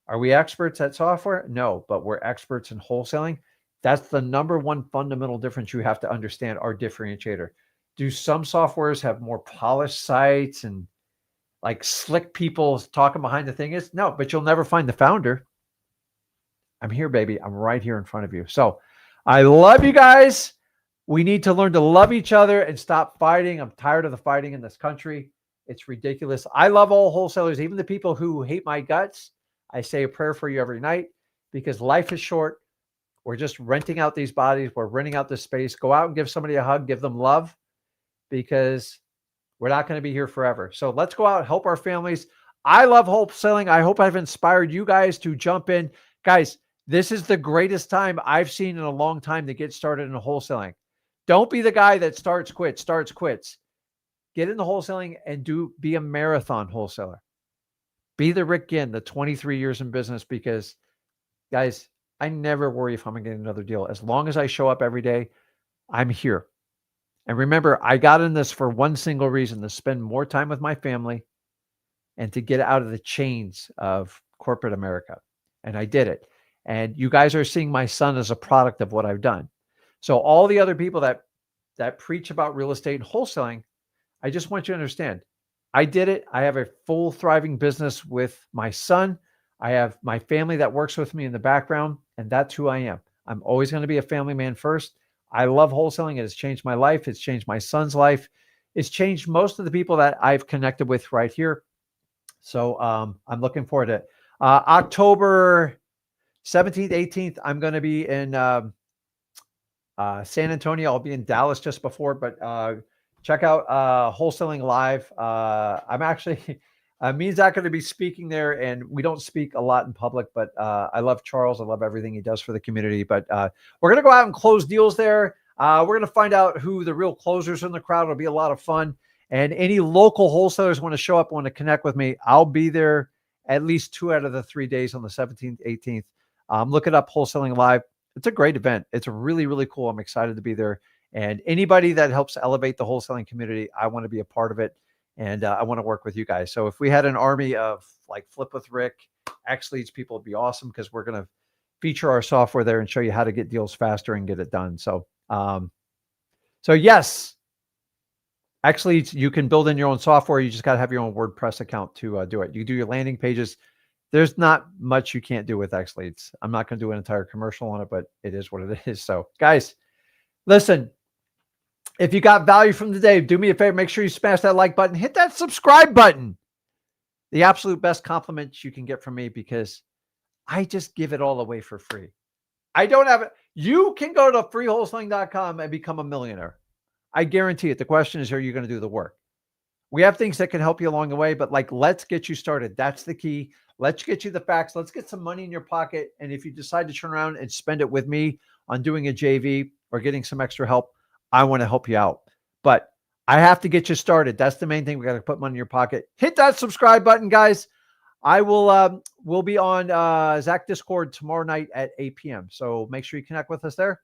Are we experts at software? No, but we're experts in wholesaling. That's the number one fundamental difference you have to understand, our differentiator. Do some softwares have more polished sites and like slick people talking behind the thing? Is no, but you'll never find the founder. I'm here, baby. I'm right here in front of you. So I love you guys. We need to learn to love each other and stop fighting. I'm tired of the fighting in this country. It's ridiculous. I love all wholesalers, even the people who hate my guts. I say a prayer for you every night because life is short. We're just renting out these bodies. We're renting out this space. Go out and give somebody a hug. Give them love because we're not going to be here forever. So let's go out and help our families. I love wholesaling. I hope I've inspired you guys to jump in. Guys, this is the greatest time I've seen in a long time to get started in wholesaling. Don't be the guy that starts, quits. Get into wholesaling and be a marathon wholesaler. Be the Rick Ginn, the 23 years in business, because guys, I never worry if I'm going to get another deal. As long as I show up every day, I'm here. And remember, I got in this for one single reason, to spend more time with my family and to get out of the chains of corporate America. And I did it. And you guys are seeing my son as a product of what I've done. So all the other people that preach about real estate and wholesaling, I just want you to understand, I did it. I have a full thriving business with my son. I have my family that works with me in the background, and that's who I am. I'm always going to be a family man first. I love wholesaling. It has changed my life. It's changed my son's life. It's changed most of the people that I've connected with right here. So I'm looking forward to it. October 17th, 18th, I'm going to be in San Antonio. I'll be in Dallas just before, but check out Wholesaling Live. I'm actually, me and Zach are going to be speaking there, and we don't speak a lot in public, but I love Charles. I love everything he does for the community. But we're going to go out and close deals there. We're going to find out who the real closers in the crowd. It'll be a lot of fun. And any local wholesalers want to show up, want to connect with me, I'll be there at least 2 out of the 3 days on the 17th, 18th. Look it up, Wholesaling Live. It's a great event. It's really, really cool. I'm excited to be there. And anybody that helps elevate the wholesaling community, I want to be a part of it. And I want to work with you guys. So if we had an army of like Flip with Rick, X Leads people, it'd be awesome, because we're going to feature our software there and show you how to get deals faster and get it done. So, yes, X Leads, you can build in your own software. You just got to have your own WordPress account to do it. You do your landing pages. There's not much you can't do with X Leads. I'm not going to do an entire commercial on it, but it is what it is. So guys, listen, if you got value from today, do me a favor, make sure you smash that like button, hit that subscribe button. The absolute best compliment you can get from me, because I just give it all away for free. I don't have it. You can go to freewholesaling.com and become a millionaire. I guarantee it. The question is, are you going to do the work? We have things that can help you along the way, but let's get you started. That's the key. Let's get you the facts. Let's get some money in your pocket. And if you decide to turn around and spend it with me on doing a JV or getting some extra help, I want to help you out. But I have to get you started. That's the main thing. We got to put money in your pocket. Hit that subscribe button, guys. I will we'll be on Zach Discord tomorrow night at 8 p.m. So make sure you connect with us there.